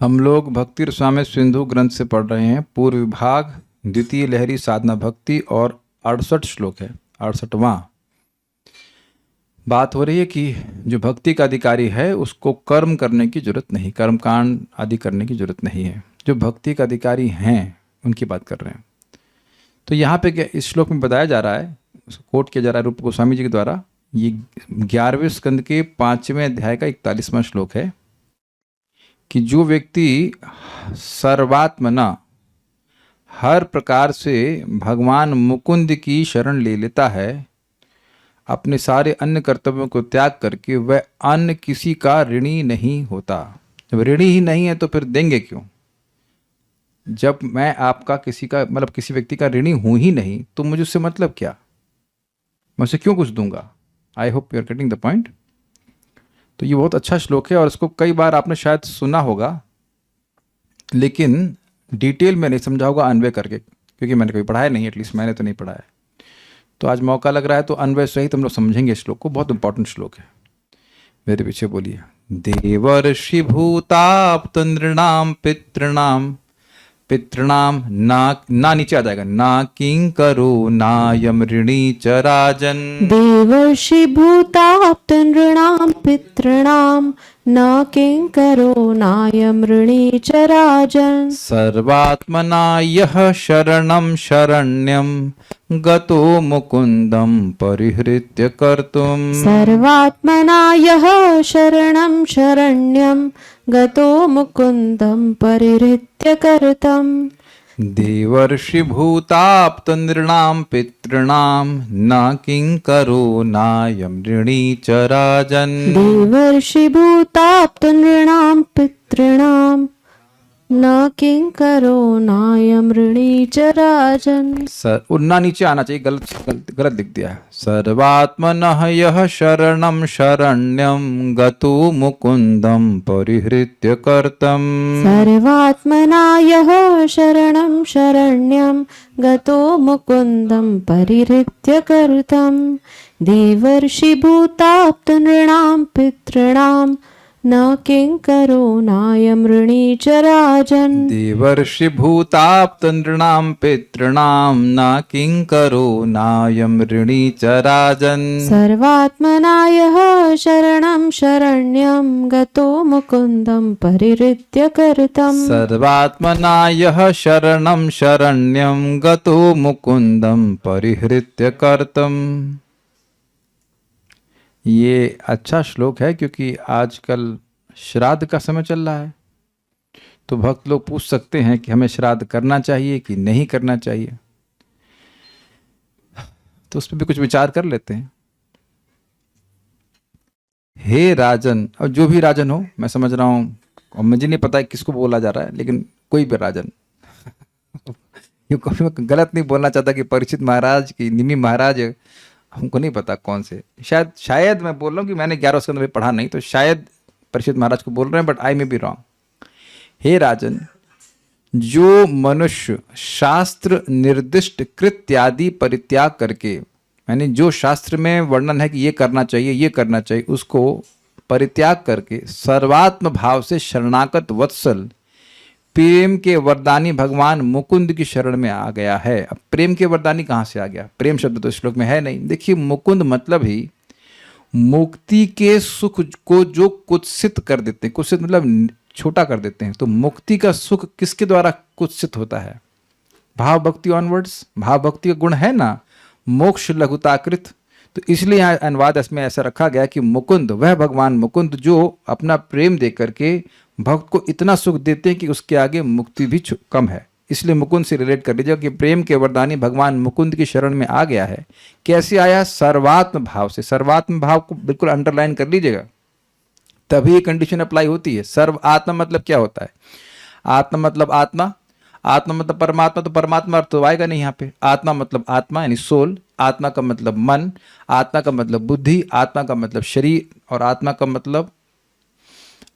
हम लोग भक्ति रसामृत सिंधु ग्रंथ से पढ़ रहे हैं। पूर्व विभाग द्वितीय लहरी साधना भक्ति और 68 श्लोक है, 68वां। बात हो रही है कि जो भक्ति का अधिकारी है उसको कर्म करने की जरूरत नहीं, कर्मकांड आदि करने की जरूरत नहीं है। जो भक्ति का अधिकारी हैं उनकी बात कर रहे हैं। तो यहाँ पे क्या इस श्लोक में बताया जा रहा है, कोट किया जा रहा है रूप गोस्वामी जी के द्वारा। ये 11वें स्कंद के 5वें अध्याय का 41वां श्लोक है कि जो व्यक्ति सर्वात्मना हर प्रकार से भगवान मुकुंद की शरण ले लेता है, अपने सारे अन्य कर्तव्यों को त्याग करके, वह अन्य किसी का ऋणी नहीं होता। जब ऋणी ही नहीं है तो फिर देंगे क्यों? जब मैं आपका किसी का मतलब किसी व्यक्ति का ऋणी हूं ही नहीं तो मुझे उससे मतलब क्या, मैं उसे क्यों कुछ दूंगा। I hope you are getting the point. तो ये बहुत अच्छा श्लोक है और इसको कई बार आपने शायद सुना होगा, लेकिन डिटेल में नहीं समझा होगा अन्वय करके, क्योंकि मैंने कभी पढ़ाया नहीं, एटलीस्ट मैंने तो नहीं पढ़ा है। तो आज मौका लग रहा है तो अन्वय सहित हम लोग समझेंगे इस श्लोक को। बहुत इंपॉर्टेंट श्लोक है। मेरे पीछे बोलिए। देवर्षि भूताप्त नृणाम पितृणाम, पितृणाम ना नीचे आ जाएगा, ना किंकरो नायम ऋणी च राजन। देवर्षि भूताप्त नृणां पितॄणां न किंकरो नायं ऋणी च राजन्। सर्वात्मना यः शरणं शरण्यं गतो मुकुन्दं परिहृत्य कर्तुम्। सर्वात्मना यः शरणं शरण्यं गतो मुकुन्दं परिहृत्य कर्तम्। देवर्षि भूताप्त नृणां पितॄणां न किंकरो नायं ऋणी च राजन्। देवर्षि भूताप्त नृणां पितॄणां न किंकरो नायं ऋणी च राजन्। उन्ना नीचे आना चाहिए, गलत लिख दिया है। सर्वात्मनः यः शरणं शरण्यं गतो मुकुन्दं परिहृत्य कर्तम्। सर्वात्मना यः शरणं शरण्यं गतो मुकुन्दं परिहृत्य कर्तम्। देवर्षि भूताप्त नृणां पितॄणां न किंकरो नायं ऋणी च राजन्। देवर्षि भूताप्त नृणां पितॄणां न किंकरो नायं ऋणी च राजन्। सर्वात्मना यः शरणं शरण्यं गतो मुकुन्दं परिहृत्य कर्तम्। सर्वात्मना यः शरणं शरण्यं गतो मुकुन्दं परिहृत्य कर्तम्। ये अच्छा श्लोक है क्योंकि आजकल श्राद्ध का समय चल रहा है, तो भक्त लोग पूछ सकते हैं कि हमें श्राद्ध करना चाहिए कि नहीं करना चाहिए। तो उस पर भी कुछ विचार कर लेते हैं। हे राजन, और जो भी राजन हो, मैं समझ रहा हूँ, और मुझे नहीं पता किसको बोला जा रहा है, लेकिन कोई भी राजन ये कभी मैं गलत नहीं बोलना चाहता कि परीक्षित महाराज की निमि महाराज, हमको नहीं पता कौन से, शायद मैं बोल रहा हूँ कि मैंने 11 स्कंद में पढ़ा नहीं, तो शायद परीक्षित महाराज को बोल रहे हैं, but I may be wrong. हे राजन, जो मनुष्य शास्त्र निर्दिष्ट कृत्यादि परित्याग करके, यानी जो शास्त्र में वर्णन है कि ये करना चाहिए ये करना चाहिए, उसको परित्याग करके सर्वात्म भाव से शरणागत वत्सल प्रेम के वरदानी भगवान मुकुंद की शरण में आ गया है। अब प्रेम के वरदानी कहाँ से आ गया? प्रेम शब्द तो श्लोक में है नहीं। देखिए, मुकुंद मतलब ही मुक्ति के सुख को जो कुत्सित कर देते हैं, कुत्सित मतलब छोटा कर देते हैं। तो मुक्ति का सुख किसके द्वारा कुत्सित होता है? भाव भक्ति ऑनवर्ड्स, भाव भक्ति का गुण है ना, मोक्ष लघुताकृत। तो इसलिए यहाँ अनुवाद इसमें ऐसा रखा गया कि मुकुंद, वह भगवान मुकुंद जो अपना प्रेम दे करके भक्त को इतना सुख देते हैं कि उसके आगे मुक्ति भी कम है। इसलिए मुकुंद से रिलेट कर लीजिएगा कि प्रेम के वरदानी भगवान मुकुंद की शरण में आ गया है। कैसे आया? सर्वात्म भाव से। सर्वात्म भाव को बिल्कुल अंडरलाइन कर लीजिएगा, तभी कंडीशन अप्लाई होती है। सर्व आत्मा मतलब क्या होता है? आत्मा मतलब आत्मा, आत्मा मतलब परमात्मा, तो परमात्मा अर्थ तो आएगा नहीं यहाँ पे। आत्मा मतलब आत्मा यानी सोल, आत्मा का मतलब मन, आत्मा का मतलब बुद्धि, आत्मा का मतलब शरीर, और आत्मा का मतलब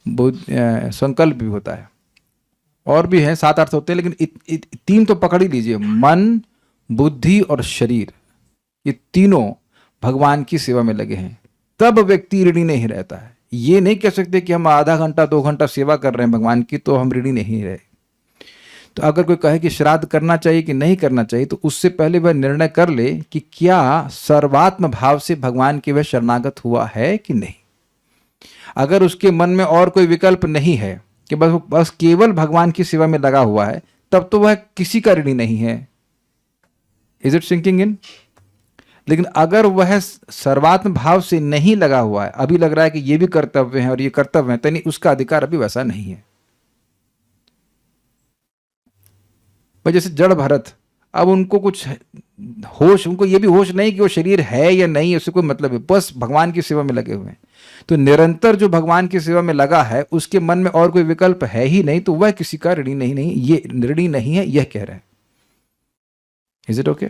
संकल्प भी होता है। और भी हैं, 7 अर्थ होते हैं, लेकिन 3 तो पकड़ ही लीजिए। मन, बुद्धि और शरीर, ये तीनों भगवान की सेवा में लगे हैं, तब व्यक्ति ऋणी नहीं रहता है। ये नहीं कह सकते कि हम आधा घंटा 2 घंटा सेवा कर रहे हैं भगवान की तो हम ऋणी नहीं रहे। तो अगर कोई कहे कि श्राद्ध करना चाहिए कि नहीं करना चाहिए, तो उससे पहले वह निर्णय कर ले कि क्या सर्वात्म भाव से भगवान के वह शरणागत हुआ है कि नहीं। अगर उसके मन में और कोई विकल्प नहीं है कि बस केवल भगवान की सेवा में लगा हुआ है, तब तो वह किसी का ऋणी नहीं है। Is it sinking in? लेकिन अगर वह सर्वात्म भाव से नहीं लगा हुआ है, अभी लग रहा है कि ये भी कर्तव्य है और ये कर्तव्य है, तो नहीं, उसका अधिकार अभी वैसा नहीं है। भाई जैसे जड़ भरत, अब उनको कुछ होश, उनको ये भी होश नहीं कि वो शरीर है या नहीं, उससे कोई मतलब है, बस भगवान की सेवा में लगे हुए हैं। तो निरंतर जो भगवान की सेवा में लगा है, उसके मन में और कोई विकल्प है ही नहीं, तो वह किसी का ऋणी नहीं, ये ऋणी नहीं है, यह कह रहा है। Is it okay?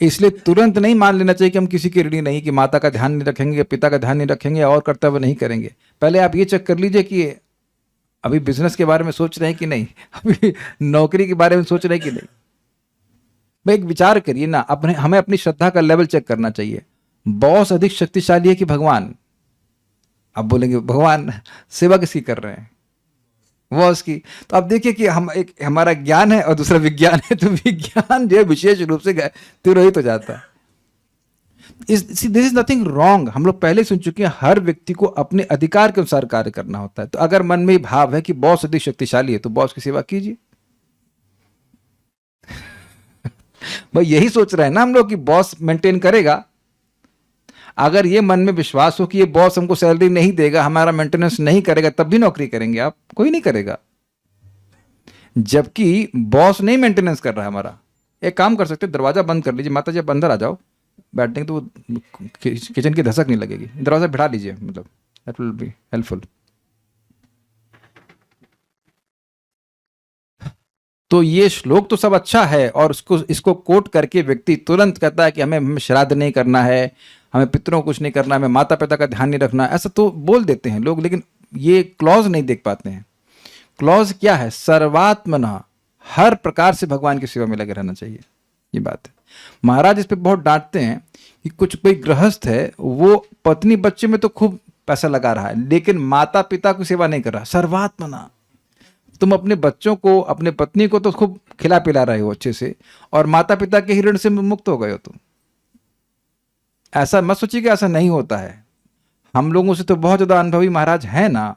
इसलिए तुरंत नहीं मान लेना चाहिए कि हम किसी के ऋणी नहीं, कि माता का ध्यान नहीं रखेंगे, पिता का ध्यान नहीं रखेंगे और कर्तव्य नहीं करेंगे। पहले आप ये चेक कर लीजिए कि अभी बिजनेस के बारे में सोच रहे हैं कि नहीं, अभी नौकरी के बारे में सोच रहे हैं कि नहीं। भाई एक विचार करिए ना, हमें अपनी श्रद्धा का लेवल चेक करना चाहिए। बॉस अधिक शक्तिशाली है कि भगवान? अब बोलेंगे भगवान, सेवा किसकी कर रहे हैं? बॉस की। तो अब देखिए कि हमारा ज्ञान है और दूसरा विज्ञान है, तो विज्ञान जो है विशेष रूप से तिरोहित हो जाता है। This is nothing wrong. हम लोग पहले सुन चुके हैं, हर व्यक्ति को अपने अधिकार के अनुसार कार्य करना होता है। तो अगर मन में भाव है कि बॉस अधिक शक्तिशाली है, तो बॉस की सेवा कीजिए। भाई यही सोच रहे हैं ना हम लोग कि बॉस मेंटेन करेगा। अगर ये मन में विश्वास हो कि ये बॉस हमको सैलरी नहीं देगा, हमारा मेंटेनेंस नहीं करेगा, तब भी नौकरी करेंगे आप? कोई नहीं करेगा। जबकि बॉस नहीं मेंटेनेंस कर रहा है हमारा। एक काम कर सकते, दरवाजा बंद कर लीजिए, माता जी आप अंदर आ जाओ, बैठेंगे तो किचन की धसक नहीं लगेगी, दरवाजा बिठा लीजिए, मतलब दैट विल बी हेल्पफुल। तो ये श्लोक तो सब अच्छा है, और इसको कोट करके व्यक्ति तुरंत कहता है कि हमें श्राद्ध नहीं करना है, हमें पितरों को कुछ नहीं करना, हमें माता पिता का ध्यान नहीं रखना, ऐसा तो बोल देते हैं लोग, लेकिन ये क्लॉज नहीं देख पाते हैं। क्लॉज क्या है? सर्वात्मना, हर प्रकार से भगवान की सेवा में लगे रहना चाहिए, ये बात है। महाराज इस पे बहुत डांटते हैं कि कुछ कोई गृहस्थ है, वो पत्नी बच्चे में तो खूब पैसा लगा रहा है, लेकिन माता पिता की सेवा नहीं कर रहा। सर्वात्मना, तुम अपने बच्चों को, अपने पत्नी को तो खूब खिला पिला रहे हो अच्छे से, और माता पिता के ही ऋण से मुक्त हो गए हो तुम। ऐसा मत सोचिए कि ऐसा नहीं होता है। हम लोगों से तो बहुत ज्यादा अनुभवी महाराज है ना,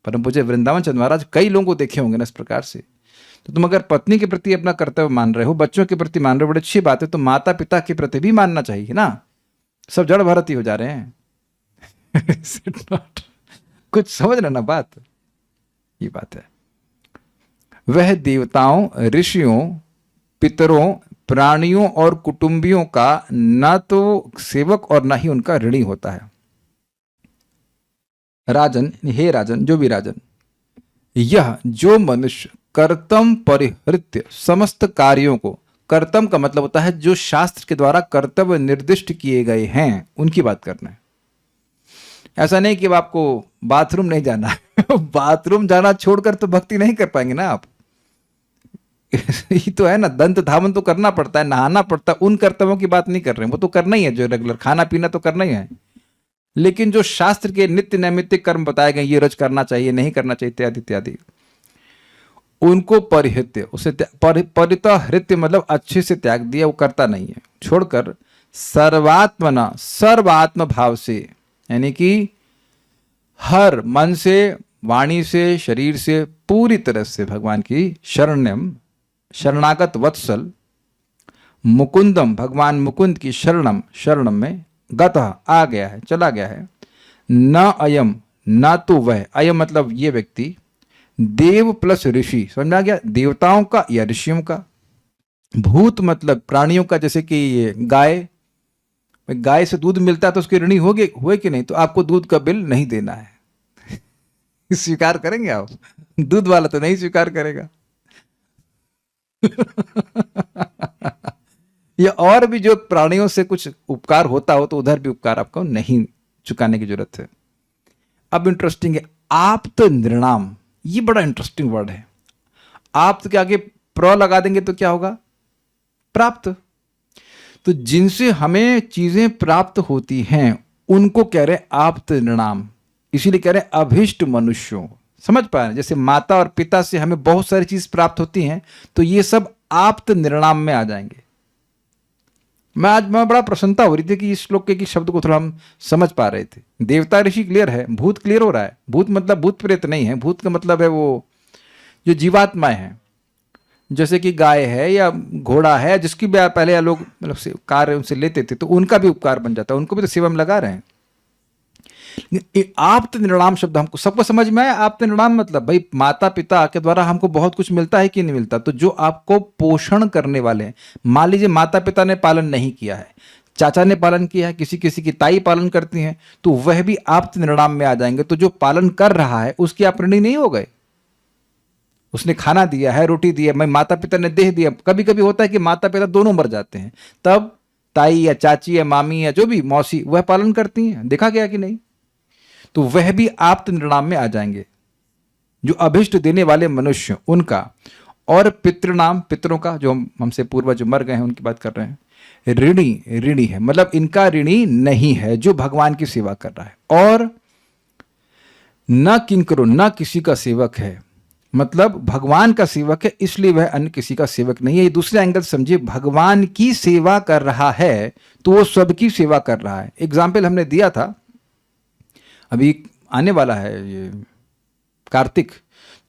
परम पूज्य वृंदावन चंद्र महाराज कई लोगों को देखे होंगे ना इस प्रकार से। तो तुम अगर पत्नी के प्रति अपना कर्तव्य मान रहे हो, बच्चों के प्रति मान रहे हो, बड़ी अच्छी बात है। तो माता पिता के प्रति भी मानना चाहिए ना। सब जड़ भरत ही हो जा रहे हैं। कुछ समझ रहे ना बात, ये बात है। वह देवताओं, ऋषियों, पितरों, प्राणियों और कुटुंबियों का न तो सेवक और न ही उनका ऋणी होता है। राजन, हे राजन, जो भी राजन, यह जो मनुष्य कर्तम परिहृत्य समस्त कार्यों को, कर्तम का मतलब होता है जो शास्त्र के द्वारा कर्तव्य निर्दिष्ट किए गए हैं, उनकी बात करना है। ऐसा नहीं कि अब आपको बाथरूम नहीं जाना है। बाथरूम जाना छोड़कर तो भक्ति नहीं कर पाएंगे ना आप। ये तो है ना, दंत धावन तो करना पड़ता है, नहाना पड़ता है, उन कर्तव्यों की बात नहीं कर रहे हैं। वो तो करना ही है, जो रेगुलर खाना पीना तो करना ही है। लेकिन जो शास्त्र के नित्य नैमित्तिक कर्म बताए गए, ये रोज करना चाहिए, नहीं करना चाहिए, इत्यादि इत्यादि, उनको परिहृत्य, उसे परितहृत्य मतलब अच्छे से त्याग दिया, वो करता नहीं है, छोड़कर सर्वात्मना, सर्वात्म भाव से, यानी कि हर मन से, वाणी से, शरीर से, पूरी तरह से भगवान की शरणम, शरणागत वत्सल, मुकुंदम, भगवान मुकुंद की शरणम, शरणम में गतः आ गया है, चला गया है। न अयम, न तो वह, अयम मतलब ये व्यक्ति, देव प्लस ऋषि, समझ में आ गया, देवताओं का या ऋषियों का, भूत मतलब प्राणियों का, जैसे कि ये गाय, गाय से दूध मिलता है तो उसके ऋणी हुए कि नहीं, तो आपको दूध का बिल नहीं देना है। स्वीकार करेंगे आप? दूध वाला तो नहीं स्वीकार करेगा। या और भी जो प्राणियों से कुछ उपकार होता हो, तो उधर भी उपकार आपको नहीं चुकाने की जरूरत है। अब इंटरेस्टिंग है, आप्त नृणाम, ये बड़ा इंटरेस्टिंग वर्ड है। आप्त के आगे प्र लगा देंगे तो क्या होगा? प्राप्त। तो जिनसे हमें चीजें प्राप्त होती हैं, उनको कह रहे हैं आप्त नृणाम, इसीलिए कह रहे हैं अभिष्ट मनुष्यों। समझ पा रहे हैं? जैसे माता और पिता से हमें बहुत सारी चीज प्राप्त होती हैं, तो ये सब आप्त निर्णाम में आ जाएंगे। मैं बड़ा प्रसन्नता हो रही थी कि इस श्लोक के शब्द को थोड़ा हम समझ पा रहे थे। देवता ऋषि क्लियर है, भूत क्लियर हो रहा है। भूत मतलब भूत प्रेत नहीं है, भूत का मतलब है वो जो जीवात्माएं हैं, जैसे कि गाय है या घोड़ा है, जिसकी भी पहले लोग मतलब कार्य उनसे लेते थे, तो उनका भी उपकार बन जाता है, उनको भी तो सेवा में लगा रहे हैं। आप्त निर्णाम शब्द हमको सबको समझ में आया। आप्त निर्णाम मतलब भाई माता पिता के द्वारा हमको बहुत कुछ मिलता है कि नहीं मिलता, तो जो आपको पोषण करने वाले हैं, मान लीजिए माता पिता ने पालन नहीं किया है, चाचा ने पालन किया है, किसी किसी की ताई पालन करती हैं, तो वह भी आप्त निर्णाम में आ जाएंगे। तो जो पालन कर रहा है उसकी आप ऋणी नहीं हो गए। उसने खाना दिया है, रोटी दी है, मैं माता पिता ने देह दिया। कभी कभी होता है कि माता पिता दोनों मर जाते हैं, तब ताई या चाची या मामी या जो भी मौसी वह पालन करती हैं। देखा गया कि नहीं? तो वह भी आप्त निर्णाम में आ जाएंगे, जो अभिष्ट देने वाले मनुष्य उनका। और पितृनाम, पितरों का, जो हमसे पूर्वज जो मर गए हैं उनकी बात कर रहे हैं। ऋणी, ऋणी है मतलब इनका ऋणी नहीं है जो भगवान की सेवा कर रहा है। और न किंकरो, न किसी का सेवक है, मतलब भगवान का सेवक है इसलिए वह अन्य किसी का सेवक नहीं है। ये दूसरे एंगल समझिए, भगवान की सेवा कर रहा है तो वो सबकी सेवा कर रहा है। एग्जाम्पल हमने दिया था, अभी आने वाला है ये कार्तिक,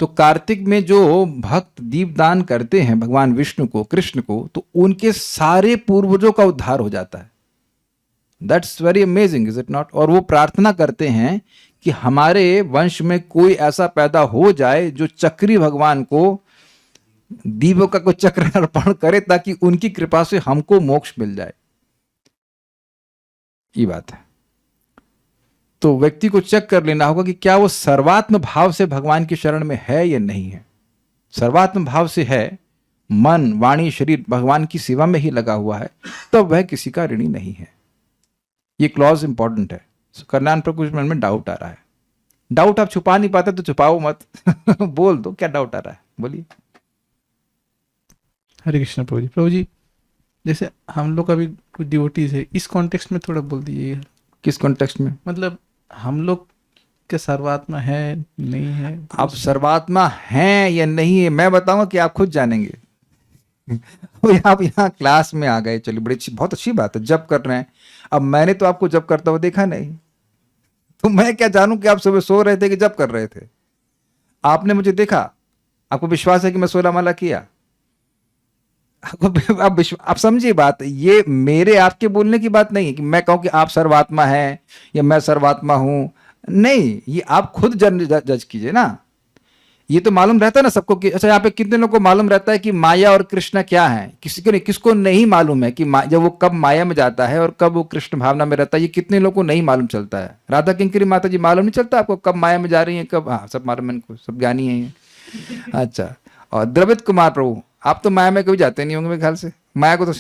तो कार्तिक में जो भक्त दीपदान करते हैं भगवान विष्णु को, कृष्ण को, तो उनके सारे पूर्वजों का उद्धार हो जाता है। That's very amazing, is it not? और वो प्रार्थना करते हैं कि हमारे वंश में कोई ऐसा पैदा हो जाए जो चक्री भगवान को दीपों का कोई चक्र अर्पण करे, ताकि उनकी कृपा से हमको मोक्ष मिल जाए। ये बात है। तो व्यक्ति को चेक कर लेना होगा कि क्या वो सर्वात्म भाव से भगवान की शरण में है या नहीं है। सर्वात्म भाव से है, मन वाणी शरीर भगवान की सेवा में ही लगा हुआ है, तब वह किसी का ऋणी नहीं है। ये क्लॉज इंपॉर्टेंट है। कल्याण पर कुछ मन में डाउट आ रहा है। डाउट आप छुपा नहीं पाते तो छुपाओ मत बोल दो क्या डाउट आ रहा है, बोलिए। हरे कृष्ण प्रभु जी। प्रभु जी, जैसे हम लोग अभी कुछ डिवोटीज है, इस कॉन्टेक्स्ट में थोड़ा बोल दीजिए। किस कॉन्टेक्स्ट में? मतलब हम लोग के सर्वात्मा है नहीं है? आप सर्वात्मा हैं या नहीं है मैं बताऊंगा कि आप खुद जानेंगे। आप यहाँ क्लास में आ गए, चलिए बड़ी बहुत अच्छी बात है, जब कर रहे हैं। अब मैंने तो आपको जब करता हुआ देखा नहीं, तो मैं क्या जानूं कि आप सुबह सो रहे थे कि जब कर रहे थे। आपने मुझे देखा, आपको विश्वास है कि मैं 16 माला किया? आप समझिए बात, ये मेरे आपके बोलने की बात नहीं है कि मैं कहूं कि आप सर्वात्मा हैं या मैं सर्वात्मा हूं। नहीं, ये आप खुद जज कीजिए ना। ये तो मालूम रहता है ना सबको कि अच्छा यहाँ पे कितने लोगों को मालूम रहता है कि माया और कृष्ण क्या है? किसी को नहीं, किसको नहीं मालूम है कि जब वो कब माया में जाता है और कब वो कृष्ण भावना में रहता है। ये कितने लोगों को नहीं मालूम चलता है। राधा किंकरी माता जी मालूम नहीं चलता आपको कब माया में जा रही है कब? हाँ, सब मालूम है इनको, सब ज्ञानी है ये। अच्छा, और द्रवित कुमार प्रभु, आप तो माया में कभी जाते नहीं होंगे मेरे ख्याल से। माया को तो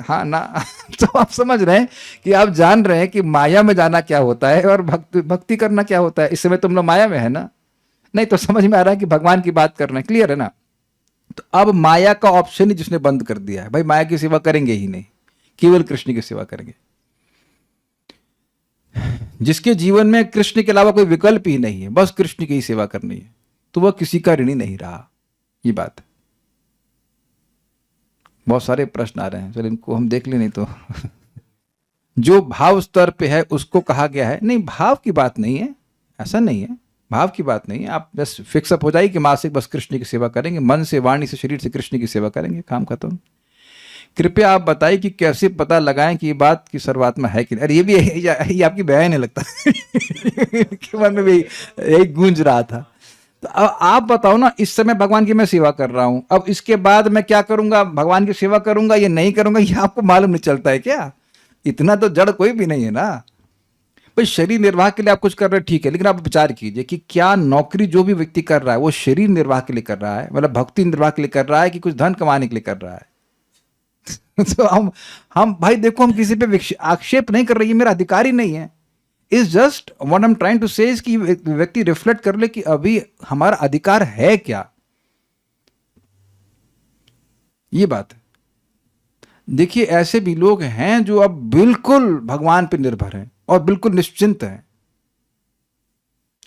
हाँ ना तो आप समझ रहे हैं कि आप जान रहे हैं कि माया में जाना क्या होता है और भक्ति करना क्या होता है। इस समय तुम लोग माया में है ना? नहीं तो समझ में आ रहा है कि भगवान की बात कर रहे हैं। क्लियर है ना? तो अब माया का ऑप्शन ही जिसने बंद कर दिया है, भाई माया की सेवा करेंगे ही नहीं, केवल कृष्ण की सेवा करेंगे। जिसके जीवन में कृष्ण के अलावा कोई विकल्प ही नहीं है, बस कृष्ण की ही सेवा करनी है, तो वह किसी का ऋणी नहीं रहा। ये बात है। बहुत सारे प्रश्न आ रहे हैं, चलो इनको हम देख ले। नहीं तो जो भाव स्तर पे है उसको कहा गया है। नहीं, भाव की बात नहीं है, ऐसा नहीं है, भाव की बात नहीं है। आप बस फिक्सअप हो जाइए कि मासिक बस कृष्ण की सेवा करेंगे, मन से वाणी से शरीर से कृष्ण की सेवा करेंगे, काम खत्म। कृपया आप बताइए कि कैसे पता लगाएं कि ये बात की सर्वात्मा है कि नहीं। अरे ये आपकी बयान नहीं लगता कि मन में भी यही गूंज रहा था। तो अब आप बताओ ना, इस समय भगवान की मैं सेवा कर रहा हूं, अब इसके बाद मैं क्या करूंगा? भगवान की सेवा करूंगा या नहीं करूंगा, ये आपको मालूम नहीं चलता है क्या? इतना तो जड़ कोई भी नहीं है ना। भाई शरीर निर्वाह के लिए आप कुछ कर रहे हैं, ठीक है, लेकिन आप विचार कीजिए कि क्या नौकरी जो भी व्यक्ति कर रहा है वो शरीर निर्वाह के लिए कर रहा है, मतलब भक्ति निर्वाह के लिए कर रहा है, कि कुछ धन कमाने के लिए कर रहा है? तो हम भाई देखो, हम किसी पे आक्षेप नहीं कर रहे, ये मेरा अधिकार ही नहीं है। Is just what I am trying to say is कि व्यक्ति रिफ्लेक्ट कर ले कि अभी हमारा अधिकार है क्या। ये बात है। देखिए ऐसे भी लोग हैं जो अब बिल्कुल भगवान पे निर्भर हैं, और बिल्कुल निश्चिंत हैं।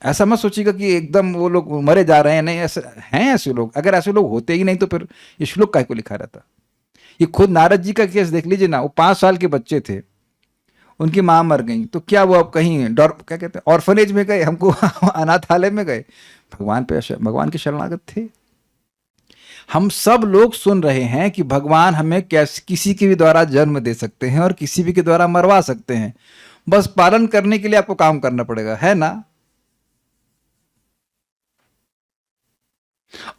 ऐसा मत सोचिएगा कि एकदम वो लोग मरे जा रहे हैं, नहीं, ऐसे हैं ऐसे लोग। अगर ऐसे लोग होते ही नहीं तो फिर ये श्लोक काहे को लिखा रहता। ये खुद नारद जी का केस देख लीजिए ना, वो 5 साल के बच्चे थे, उनकी माँ मर गई, तो क्या वो अब कहीं क्या कहते हैं ऑर्फनेज में गए, हमको अनाथालय में गए, भगवान के शरणागत थे। हम सब लोग सुन रहे हैं कि भगवान हमें कैसे किसी के भी द्वारा जन्म दे सकते हैं और किसी भी के द्वारा मरवा सकते हैं, बस पालन करने के लिए आपको काम करना पड़ेगा, है ना।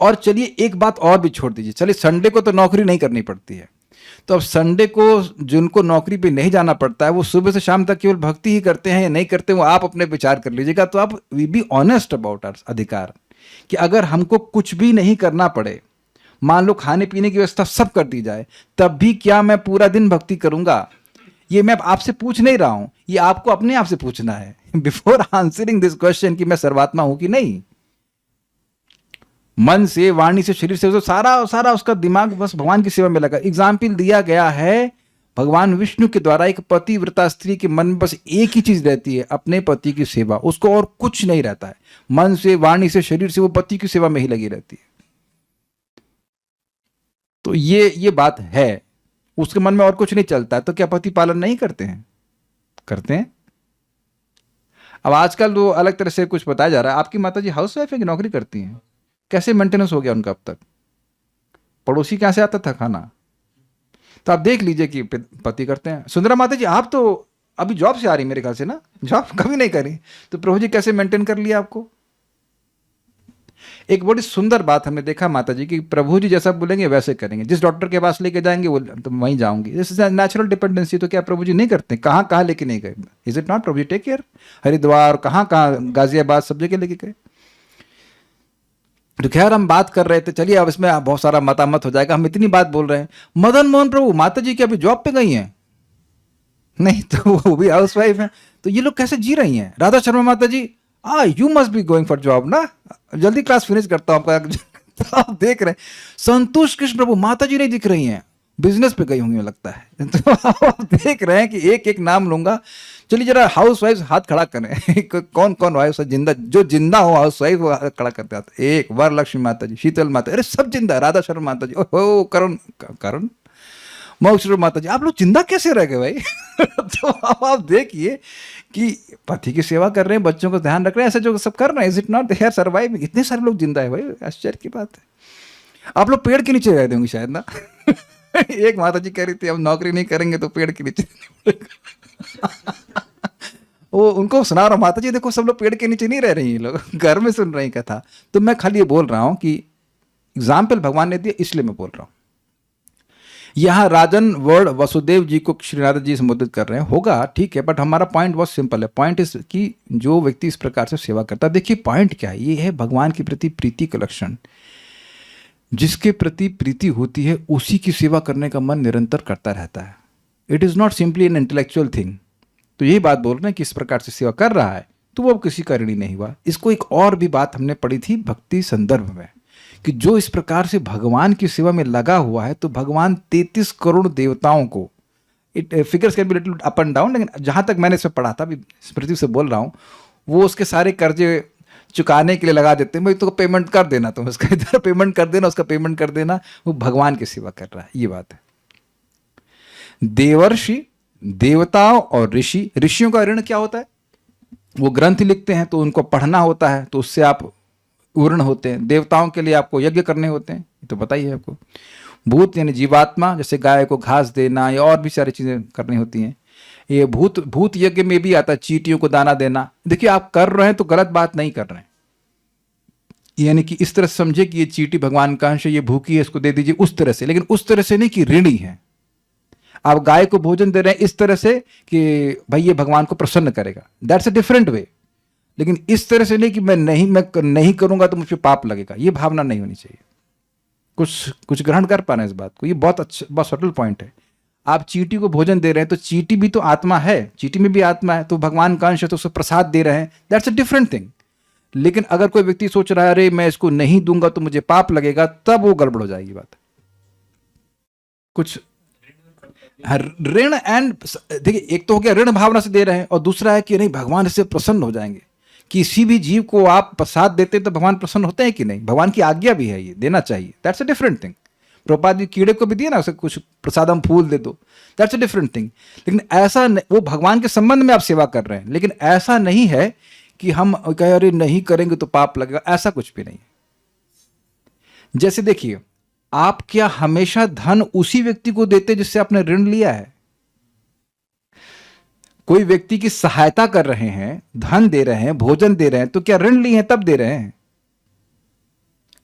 और चलिए एक बात और भी छोड़ दीजिए, चलिए संडे को तो नौकरी नहीं करनी पड़ती है, तो अब संडे को जिनको नौकरी पे नहीं जाना पड़ता है वो सुबह से शाम तक केवल भक्ति ही करते हैं या नहीं करते, वो आप अपने विचार कर लीजिएगा। तो आप we be honest about our अधिकार, कि अगर हमको कुछ भी नहीं करना पड़े, मान लो खाने पीने की व्यवस्था सब कर दी जाए, तब भी क्या मैं पूरा दिन भक्ति करूंगा? ये मैं आपसे पूछ नहीं रहा हूं, ये आपको अपने आप से पूछना है बिफोर आंसरिंग दिस क्वेश्चन कि मैं सर्वात्मा हूं कि नहीं। मन से, वाणी से, शरीर से, तो सारा उसका दिमाग बस भगवान की सेवा में लगा। एग्जाम्पल दिया गया है भगवान विष्णु के द्वारा, एक पतिव्रता स्त्री के मन में बस एक ही चीज रहती है, अपने पति की सेवा, उसको और कुछ नहीं रहता है। मन से, वाणी से, शरीर से वो पति की सेवा में ही लगी रहती है। तो ये बात है, उसके मन में और कुछ नहीं चलता है। तो क्या पति पालन नहीं करते हैं? करते हैं। अब आजकल तो अलग तरह से कुछ बताया जा रहा है। आपकी माता जी हाउस वाइफ है कि नौकरी करती हैं? कैसे मेंटेनेंस हो गया उनका अब तक? पड़ोसी कहां से आता था खाना? तो आप देख लीजिए कि पति करते हैं। सुंदरा माता जी आप तो अभी जॉब से आ रही मेरे ख्याल से ना, जॉब कभी नहीं करी, तो प्रभु जी कैसे मेंटेन कर लिया आपको? एक बड़ी सुंदर बात हमने देखा माता जी की, प्रभु जी जैसा बोलेंगे वैसे करेंगे, जिस डॉक्टर के पास लेके जाएंगे वो तो वहीं जाऊंगी, दिस इज नेचुरल डिपेंडेंसी। तो क्या प्रभु जी नहीं करते? कहाँ लेके नहीं गए? Is it not Prabhu ji take care? Haridwar, कहाँ गाजियाबाद, सब जगह लेके गए। तो खैर हम बात कर रहे थे, चलिए अब इसमें बहुत सारा मतामत हो जाएगा, हम इतनी बात बोल रहे हैं। मदन मोहन प्रभु माता जी क्या अभी जॉब पे गई हैं? नहीं, तो वो भी हाउस वाइफ है। तो ये लोग कैसे जी रही हैं? राधा शर्मा माता जी, you must be going for job ना, जल्दी क्लास फिनिश करता हूं आपका। तो आप देख रहे हैं संतोष कृष्ण प्रभु माता जी नहीं दिख रही हैं, बिजनेस पे गई होंगी लगता है। तो आप देख रहे हैं कि एक एक नाम लूंगा। चलिए जरा हाउस वाइफ हाथ खड़ा करें कौन कौन वाइफ जिंदा, जो जिंदा हो हाउस वाइफ वो हाथ खड़ा करते आते। एक वरलक्ष्मी माता जी, शीतल माता, अरे सब जिंदा, राधा शर्मा माता जी, ओहो करुण मोक्षरूप माता जी, आप लोग जिंदा कैसे रह गए भाई? तो आप देखिए कि पति की सेवा कर रहे हैं, बच्चों को ध्यान रख रहे हैं, ऐसे जो सब कर रहे हैं, is it not they are surviving? इतने सारे लोग जिंदा है भाई, आश्चर्य की बात है। आप लोग पेड़ के नीचे रहते होंगे शायद ना। एक माता जी कह रही थी हम नौकरी नहीं करेंगे तो पेड़ के नीचे वो उनको सुना रहा, माता जी देखो सब लोग पेड़ के नीचे नहीं रह रही हैं, लोग घर में सुन रही कथा। तो मैं खाली ये बोल रहा हूं कि एग्जाम्पल भगवान ने दिया इसलिए मैं बोल रहा हूं। यहां राजन वर्ड वसुदेव जी को श्री नारद जी संबोधित कर रहे हैं, होगा ठीक है, बट हमारा पॉइंट बहुत सिंपल है। पॉइंट इस कि जो व्यक्ति इस प्रकार से सेवा करता है, देखिए पॉइंट क्या है, ये है भगवान के प्रति प्रीति का लक्षण। जिसके प्रति प्रीति होती है उसी की सेवा करने का मन निरंतर करता रहता है। It is not simply an intellectual thing. तो यही बात बोल रहे हैं कि इस प्रकार से सेवा कर रहा है तो वो अब किसी का ऋणी नहीं हुआ। इसको एक और भी बात हमने पढ़ी थी भक्ति संदर्भ में, कि जो इस प्रकार से भगवान की सेवा में लगा हुआ है तो भगवान 33 करोड़ देवताओं को, it figures can be little up and down, लेकिन जहां तक मैंने इसमें पढ़ा था, अभी स्मृति से बोल रहा हूं, वो उसके सारे कर्जे चुकाने के लिए लगा देते हैं, भाई तो पेमेंट कर देना, तुम उसका इधर पेमेंट कर देना, उसका पेमेंट कर देना, वो भगवान की सेवा कर रहा है, ये बात है। देवर्षि, देवताओं और ऋषि, ऋषियों का ऋण क्या होता है? वो ग्रंथ लिखते हैं तो उनको पढ़ना होता है, तो उससे आप उर्ण होते हैं। देवताओं के लिए आपको यज्ञ करने होते हैं, तो बताइए आपको। भूत यानी जीवात्मा, जैसे गाय को घास देना या और भी सारी चीजें करनी होती हैं। ये भूत यज्ञ में भी आता है, चींटियों को दाना देना। देखिए आप कर रहे हैं तो गलत बात नहीं कर रहे हैं, यानी कि इस तरह से समझे कि ये चींटी भगवान का अंश है, ये भूखी है, इसको दे दीजिए, उस तरह से। लेकिन उस तरह से नहीं कि ऋणी है। आप गाय को भोजन दे रहे हैं इस तरह से कि भाई ये भगवान को प्रसन्न करेगा, दैट्स अ डिफरेंट वे। लेकिन इस तरह से नहीं कि मैं नहीं करूंगा तो मुझ पर पाप लगेगा, ये भावना नहीं होनी चाहिए। कुछ ग्रहण कर पाना इस बात को, ये बहुत अच्छा, बहुत सटल पॉइंट है। आप चींटी को भोजन दे रहे हैं तो चींटी भी तो आत्मा है, चींटी में भी आत्मा है, तो भगवान का अंश है तो उसे प्रसाद दे रहे हैं, दैट्स अ डिफरेंट थिंग। लेकिन अगर कोई व्यक्ति सोच रहा है अरे मैं इसको नहीं दूंगा तो मुझे पाप लगेगा, तब वो गड़बड़ हो जाएगी बात। कुछ हाँ, ऋण एंड देखिए, एक तो हो गया ऋण भावना से दे रहे हैं, और दूसरा है कि नहीं भगवान इससे प्रसन्न हो जाएंगे। किसी भी जीव को आप प्रसाद देते हैं तो भगवान प्रसन्न होते हैं कि नहीं, भगवान की आज्ञा भी है, ये देना चाहिए, that's a different thing. Prabhupad ji कीड़े को भी दिए ना, उसे कुछ प्रसादम फूल दे दो, दैट्स अ डिफरेंट थिंग। लेकिन ऐसा वो भगवान के संबंध में आप सेवा कर रहे हैं, लेकिन ऐसा नहीं है कि हम कहें अरे नहीं करेंगे तो पाप लगेगा, ऐसा कुछ भी नहीं है। जैसे देखिए, आप क्या हमेशा धन उसी व्यक्ति को देते जिससे आपने ऋण लिया है? कोई व्यक्ति की सहायता कर रहे हैं, धन दे रहे हैं, भोजन दे रहे हैं, तो क्या ऋण लिए हैं तब दे रहे हैं?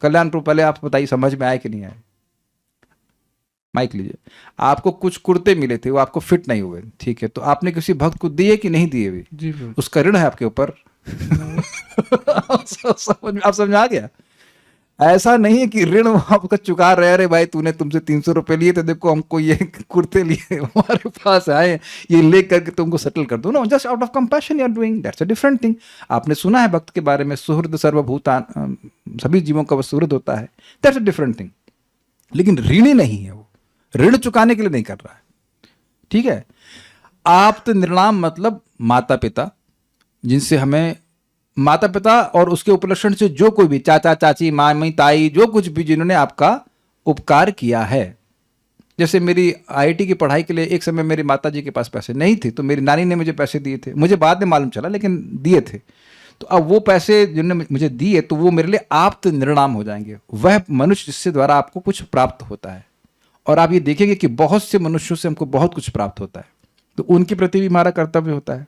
कल्याणपुर, पहले आप बताइए समझ में आए कि नहीं आए? माइक लीजिए। आपको कुछ कुर्ते मिले थे, वो आपको फिट नहीं हुए, ठीक है, तो आपने किसी भक्त को दिए कि नहीं दिए भी? जी प्रभु। उसका ऋण है आपके ऊपर। आप समझ आ गया? ऐसा नहीं है कि ऋण आपका चुका रहे, अरे भाई तूने तुमसे 300 रुपए लिए थे, देखो हमको ये कुर्ते लिए हमारे पास आए, ये ले करके तुमको सेटल कर दो ना, just out of compassion you are doing, that's a different thing. आपने सुना है भक्त के बारे में, सुहृद सर्वभूतान, सभी जीवों का वो सुहृद होता है, दैट्स अ डिफरेंट थिंग। लेकिन ऋणी नहीं है, वो ऋण चुकाने के लिए नहीं कर रहा है, ठीक है। आप तो निर्णाम मतलब माता पिता, जिनसे हमें माता पिता और उसके उपलक्षण से जो कोई भी चाचा चाची मामी ताई जो कुछ भी जिन्होंने आपका उपकार किया है। जैसे मेरी आईआईटी की पढ़ाई के लिए एक समय मेरी माता जी के पास पैसे नहीं थे, तो मेरी नानी ने मुझे पैसे दिए थे, मुझे बाद में मालूम चला लेकिन दिए थे। तो अब वो पैसे जिन्होंने मुझे दिए तो वो मेरे लिए आप्त निर्णाम हो जाएंगे, वह मनुष्य जिससे द्वारा आपको कुछ प्राप्त होता है। और आप ये देखेंगे कि बहुत से मनुष्यों से हमको बहुत कुछ प्राप्त होता है, तो उनके प्रति भी हमारा कर्तव्य होता है।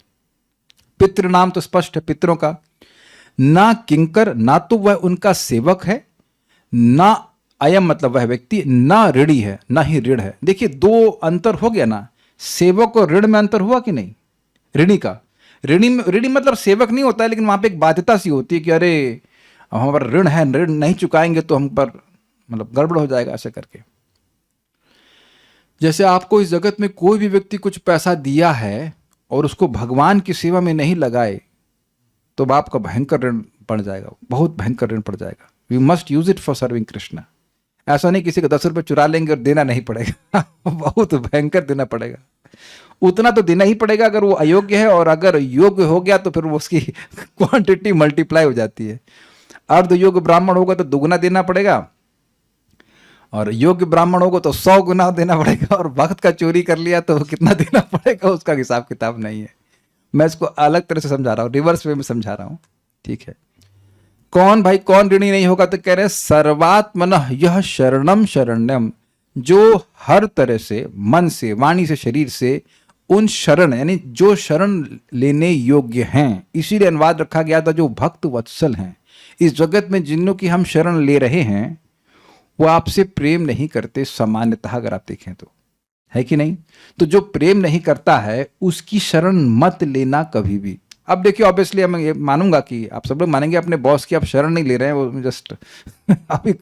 पितृ नाम तो स्पष्ट है, पितरों का ना किंकर, ना तो वह उनका सेवक है, ना अयम मतलब वह व्यक्ति, ना ऋणी है, ना ही ऋण है। देखिए दो अंतर हो गया ना, सेवक और ऋण में अंतर हुआ कि नहीं? ऋणी का, ऋणी मतलब सेवक नहीं होता है, लेकिन वहां पे एक बाध्यता सी होती है कि अरे हमारा ऋण है, ऋण नहीं चुकाएंगे तो हम पर मतलब गड़बड़ हो जाएगा, ऐसे करके। जैसे आपको इस जगत में कोई भी व्यक्ति कुछ पैसा दिया है और उसको भगवान की सेवा में नहीं लगाए तो आपका भयंकर ऋण पड़ जाएगा, बहुत भयंकर ऋण पड़ जाएगा। We must use it for serving Krishna. ऐसा नहीं किसी को 10 रुपए चुरा लेंगे और देना नहीं पड़ेगा बहुत भयंकर देना पड़ेगा, उतना तो देना ही पड़ेगा अगर वो अयोग्य है, और अगर योग्य हो गया तो फिर वो उसकी क्वांटिटी मल्टीप्लाई हो जाती है। अर्ध योग्य ब्राह्मण होगा तो दुगुना देना पड़ेगा, और योग्य ब्राह्मण होगा तो 100 गुना देना पड़ेगा, और भक्त का चोरी कर लिया तो कितना देना पड़ेगा उसका हिसाब किताब नहीं है। मैं इसको अलग तरह से समझा रहा हूँ, रिवर्स वे में समझा रहा हूँ, ठीक है। कौन भाई कौन ऋणी नहीं होगा? तो कह रहे हैं सर्वात्मनः यह शरणम शरण्यम, जो हर तरह से मन से वाणी से शरीर से उन शरण यानी जो शरण लेने योग्य हैं, इसीलिए अनुवाद रखा गया था जो भक्त वत्सल हैं। इस जगत में जिन्हों की हम शरण ले रहे हैं वो आपसे प्रेम नहीं करते सामान्यतः, अगर आप देखें तो, है कि नहीं? तो जो प्रेम नहीं करता है उसकी शरण मत लेना कभी भी। अब देखिए ऑब्वियसली मैं ये मानूंगा कि आप सब लोग मानेंगे अपने बॉस की आप शरण नहीं ले रहे हैं, वो जस्ट अभी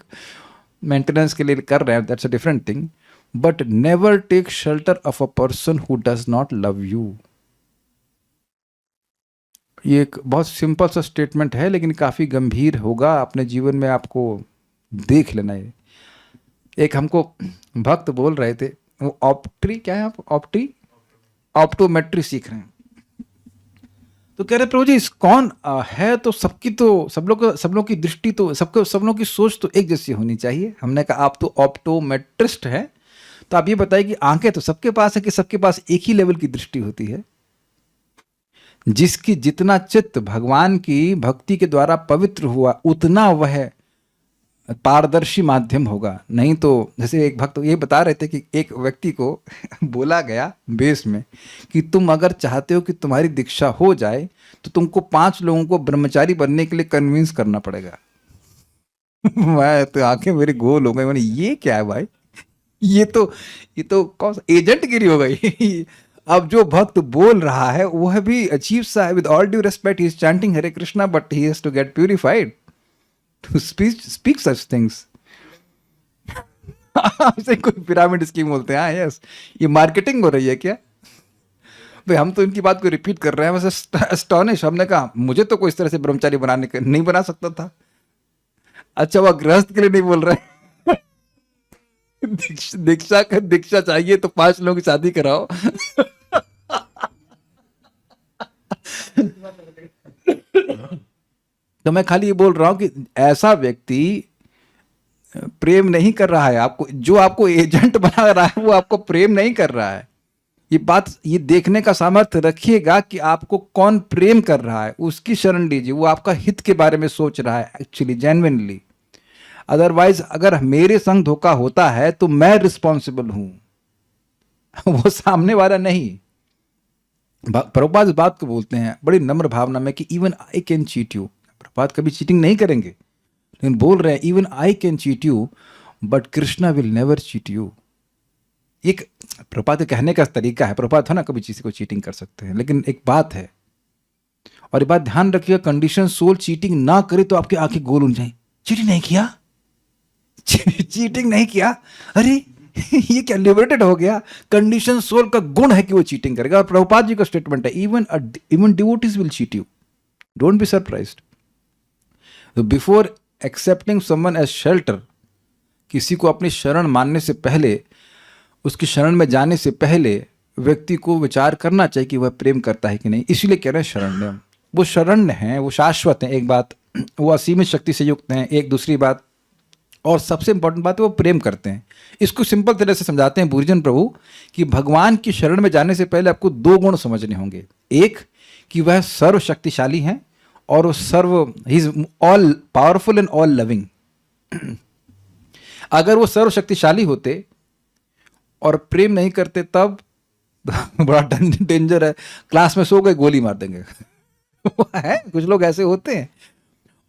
मेंटेनेंस के लिए कर रहे हैं, that's a different thing. But never take shelter of a person who does not love you. ये एक बहुत सिंपल सा स्टेटमेंट है लेकिन काफी गंभीर होगा, अपने जीवन में आपको देख लेना है। एक हमको भक्त बोल रहे थे, वो ऑप्ट्री क्या है, आप ऑप्टोमेट्री सीख रहे हैं, तो कह रहे प्रभु जी कौन है, तो सबकी तो सब लोग की दृष्टि तो सब लोगों की सोच तो एक जैसी होनी चाहिए। हमने कहा आप तो ऑप्टोमेट्रिस्ट हैं, तो आप ये बताइए कि आंखें तो सबके पास है कि सबके पास एक ही लेवल की दृष्टि होती है? जिसकी जितना चित्त भगवान की भक्ति के द्वारा पवित्र हुआ उतना वह पारदर्शी माध्यम होगा। नहीं तो जैसे एक भक्त ये बता रहे थे कि एक व्यक्ति को बोला गया बेस में कि तुम अगर चाहते हो कि तुम्हारी दीक्षा हो जाए तो तुमको 5 लोगों को ब्रह्मचारी बनने के लिए कन्विंस करना पड़ेगा। मैं तो आंखें मेरी गोल हो गई, मैंने ये क्या है भाई, ये तो कौन सा एजेंट गिरी हो गई। अब जो भक्त बोल रहा है वह भी अचीव सा है, with all due respect he is chanting Hare Krishna but he has to get purified to speak such things। आपसे कोई पिरामिड स्कीम बोलते हैं, यस ये मार्केटिंग हो रही है क्या भाई? हम तो इनकी बात को रिपीट कर रहे हैं, बस एस्टॉनिश। हमने कहा मुझे तो कोई इस तरह से ब्रह्मचारी बनाने के नहीं बना सकता था। अच्छा वह गृहस्थ के लिए नहीं बोल रहे दीक्षा चाहिए तो 5 लोगों की शादी कराओ। तो मैं खाली ये बोल रहा हूं कि ऐसा व्यक्ति प्रेम नहीं कर रहा है आपको, जो आपको एजेंट बना रहा है वो आपको प्रेम नहीं कर रहा है। ये बात, ये देखने का सामर्थ्य रखिएगा कि आपको कौन प्रेम कर रहा है, उसकी शरण लीजिए। वो आपका हित के बारे में सोच रहा है एक्चुअली, जेन्युइनली। अदरवाइज अगर मेरे संग धोखा होता है तो मैं रिस्पॉन्सिबल हूं, वो सामने वाला नहीं। प्रभुपाद इस बात को बोलते हैं बड़ी नम्र भावना में कि even I can cheat you. Prabhupada कभी चीटिंग नहीं करेंगे, लेकिन बोल रहे हैं even I can cheat you but Krishna will never cheat you. एक प्रभुपाद के कहने का तरीका है, प्रभुपाद है ना कभी किसी को चीटिंग कर सकते हैं, लेकिन एक बात है, और ये बात ध्यान रखिएगा, कंडीशन सोल चीटिंग ना करे तो आपकी आंखें गोल हो जाए। चीटिंग नहीं किया, चीटिंग नहीं किया, अरे ये क्या लिबरेटेड हो गया। कंडीशन सोल का गुण है कि वो चीटिंग करेगा। और प्रभुपाद जी का स्टेटमेंट है even devotees will cheat you, don't be surprised. Before accepting someone as shelter, किसी को अपनी शरण मानने से पहले, उसकी शरण में जाने से पहले व्यक्ति को विचार करना चाहिए कि वह प्रेम करता है कि नहीं। इसीलिए कह रहे हैं शरण्य, वो शरण्य हैं, वो शाश्वत हैं। एक बात, वो असीमित शक्ति से युक्त हैं। एक दूसरी बात, और सबसे इंपॉर्टेंट बात है वो प्रेम करते हैं। इसको सिंपल तरह से समझाते हैं बुरीजन प्रभु कि भगवान की शरण में जाने से पहले आपको 2 गुण समझने होंगे। एक कि वह सर्वशक्तिशाली हैं, और वो he is all powerful and all loving. अगर वो सर्वशक्तिशाली होते और प्रेम नहीं करते तब बड़ा डेंजर है, क्लास में सो गए गोली मार देंगे। है, कुछ लोग ऐसे होते हैं।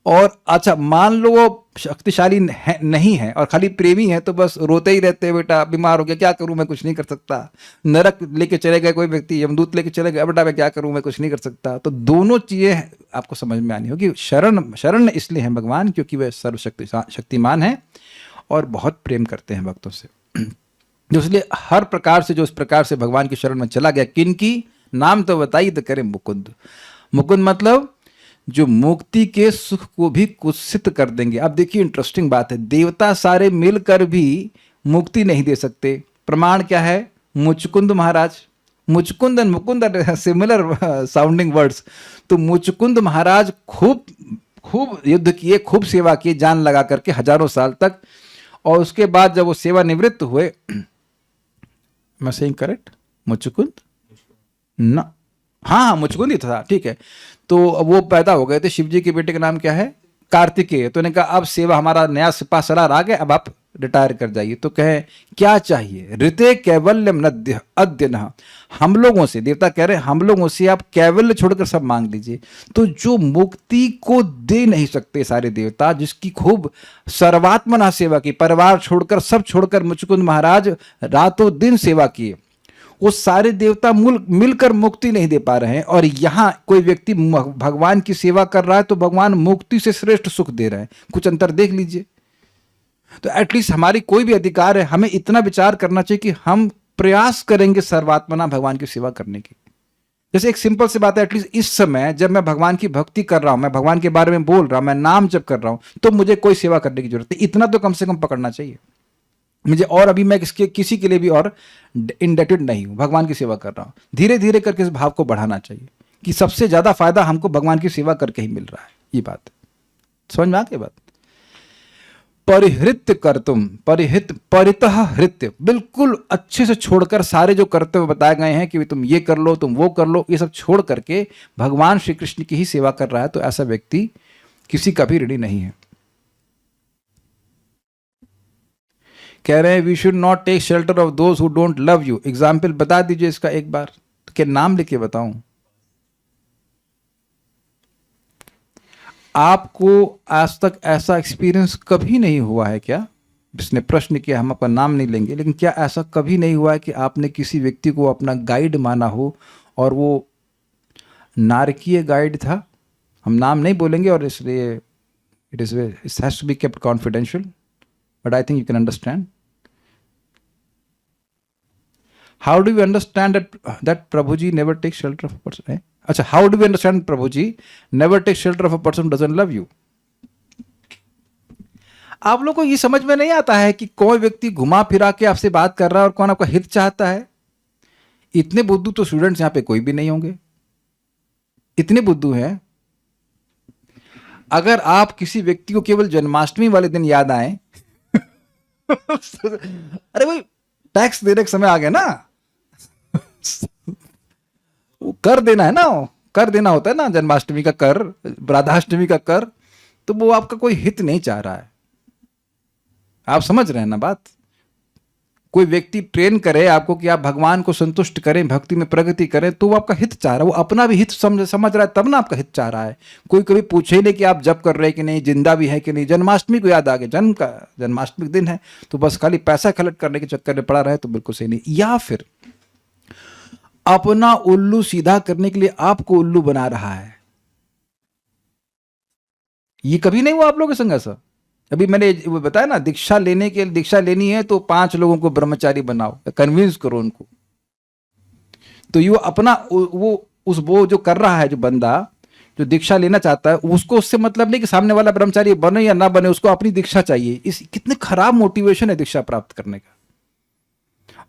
और अच्छा मान लो वो शक्तिशाली नहीं है और खाली प्रेमी है, तो बस रोते ही रहते हैं, बेटा बीमार हो गया क्या करूं मैं, कुछ नहीं कर सकता। नरक लेके चले गए कोई व्यक्ति, यमदूत लेके चले गए, बेटा मैं क्या करूं, मैं कुछ नहीं कर सकता। तो दोनों चीजें आपको समझ में आनी होगी। शरण इसलिए है भगवान क्योंकि वह सर्वशक्तिमान है और बहुत प्रेम करते हैं भक्तों से। इसलिए हर प्रकार से जो इस प्रकार से भगवान की शरण में चला गया, किनकी नाम तो बताइए तो करें मुकुंद। मुकुंद मतलब जो मुक्ति के सुख को भी कुत्सित कर देंगे। अब देखिए इंटरेस्टिंग बात है, देवता सारे मिलकर भी मुक्ति नहीं दे सकते। प्रमाण क्या है? मुचकुंद महाराज। Muchkund and Mukund are similar sounding words. तो मुचकुंद महाराज खूब युद्ध किए, खूब सेवा की, जान लगा करके हजारों साल तक। और उसके बाद जब वो सेवा निवृत्त हुए, मैं सेइंग करेक्ट? मुचकुंद ना, हाँ मुचकुंद ही था, ठीक है। तो वो पैदा हो गए थे। शिव जी के बेटे का नाम क्या है? कार्तिकेय। तो उन्होंने कहा अब सेवा हमारा नया सिपा सलार आ गया, अब आप रिटायर कर जाइए। तो कहे क्या चाहिए? ऋते कैवल्यम नद्य अद्य नः। हम लोगों से, देवता कह रहे हैं हम लोगों से आप कैवल्य छोड़कर सब मांग लीजिए। तो जो मुक्ति को दे नहीं सकते सारे देवता, जिसकी खूब सर्वात्मना सेवा की, परिवार छोड़कर सब छोड़कर मुचकुंद महाराज रातों दिन सेवा किए, वो सारे देवता मिलकर मुक्ति नहीं दे पा रहे हैं। और यहां कोई व्यक्ति भगवान की सेवा कर रहा है तो भगवान मुक्ति से श्रेष्ठ सुख दे रहे हैं। कुछ अंतर देख लीजिए। तो एटलीस्ट हमारी कोई भी अधिकार है, हमें इतना विचार करना चाहिए कि हम प्रयास करेंगे सर्वात्मना भगवान की सेवा करने की। जैसे एक सिंपल सी बात है, एटलीस्ट इस समय जब मैं भगवान की भक्ति कर रहा हूं, मैं भगवान के बारे में बोल रहा हूं, मैं नाम जप कर रहा हूं, तो मुझे कोई सेवा करने की जरूरत है। इतना तो कम से कम पकड़ना चाहिए मुझे। और अभी मैं किसी के लिए भी और इंडेटेड नहीं हूं, भगवान की सेवा कर रहा हूं। धीरे धीरे करके इस भाव को बढ़ाना चाहिए कि सबसे ज्यादा फायदा हमको भगवान की सेवा करके ही मिल रहा है। ये बात समझ में आ गई बात? परिहृत्य कर्तुम, परितः हृत्य, बिल्कुल अच्छे से छोड़कर सारे जो कर्तव्य बताए गए हैं कि तुम ये कर लो, तुम वो कर लो, ये सब छोड़ करके भगवान श्री कृष्ण की ही सेवा कर रहा है, तो ऐसा व्यक्ति किसी का भी ऋणी नहीं है। कह रहे हैं we should not take shelter of those who don't love you. Example बता दीजिए इसका एक बार, तो क्या नाम लिख के बताऊं? आपको आज तक ऐसा एक्सपीरियंस कभी नहीं हुआ है क्या? जिसने प्रश्न किया, हम अपना नाम नहीं लेंगे, लेकिन क्या ऐसा कभी नहीं हुआ है कि आपने किसी व्यक्ति को अपना गाइड माना हो और वो नारकीय गाइड था? हम नाम नहीं बोलेंगे और इसलिए it has to be kept confidential, but I think you can understand. How do we understand that Prabhuji never takes shelter of a person? अच्छा, how do we understand Prabhuji never takes shelter of a person who doesn't love you? आप लोग को ये समझ में नहीं आता है कि कोई व्यक्ति घुमा फिरा के आपसे बात कर रहा है और कौन आपका हित चाहता है। इतने बुद्धू तो स्टूडेंट्स यहां पे कोई भी नहीं होंगे, इतने बुद्धू हैं। अगर आप किसी व्यक्ति को केवल जन्माष्टमी वाले दिन याद आए अरे भाई टैक्स देने का समय आ गया ना, वो कर देना है ना, कर देना होता है ना, जन्माष्टमी का कर, राधाष्टमी का कर, तो वो आपका कोई हित नहीं चाह रहा है। आप समझ रहे हैं ना बात। कोई व्यक्ति ट्रेन करे आपको कि आप भगवान को संतुष्ट करें, भक्ति में प्रगति करें, तो वो आपका हित चाह रहा है, वो अपना भी हित समझ रहा है, तब ना आपका हित चाह रहा है। कोई कभी पूछे नहीं कि आप जप कर रहे हैं कि नहीं, जिंदा भी है कि नहीं। जन्माष्टमी को याद आ गया, जन्माष्टमी दिन है, तो बस खाली पैसा कलेक्ट करने के चक्कर में पड़ा रहे तो बिल्कुल सही नहीं। या फिर अपना उल्लू सीधा करने के लिए आपको उल्लू बना रहा है। ये कभी नहीं हुआ आप लोगों के संग ऐसा? अभी मैंने वो बताया ना, दीक्षा लेनी है तो 5 लोगों को ब्रह्मचारी बनाओ, कन्विंस करो उनको। तो ये अपना वो जो कर रहा है, जो बंदा जो दीक्षा लेना चाहता है, उसको उससे मतलब नहीं कि सामने वाला ब्रह्मचारी बने या ना बने, उसको अपनी दीक्षा चाहिए। इस कितने खराब मोटिवेशन है दीक्षा प्राप्त करने का।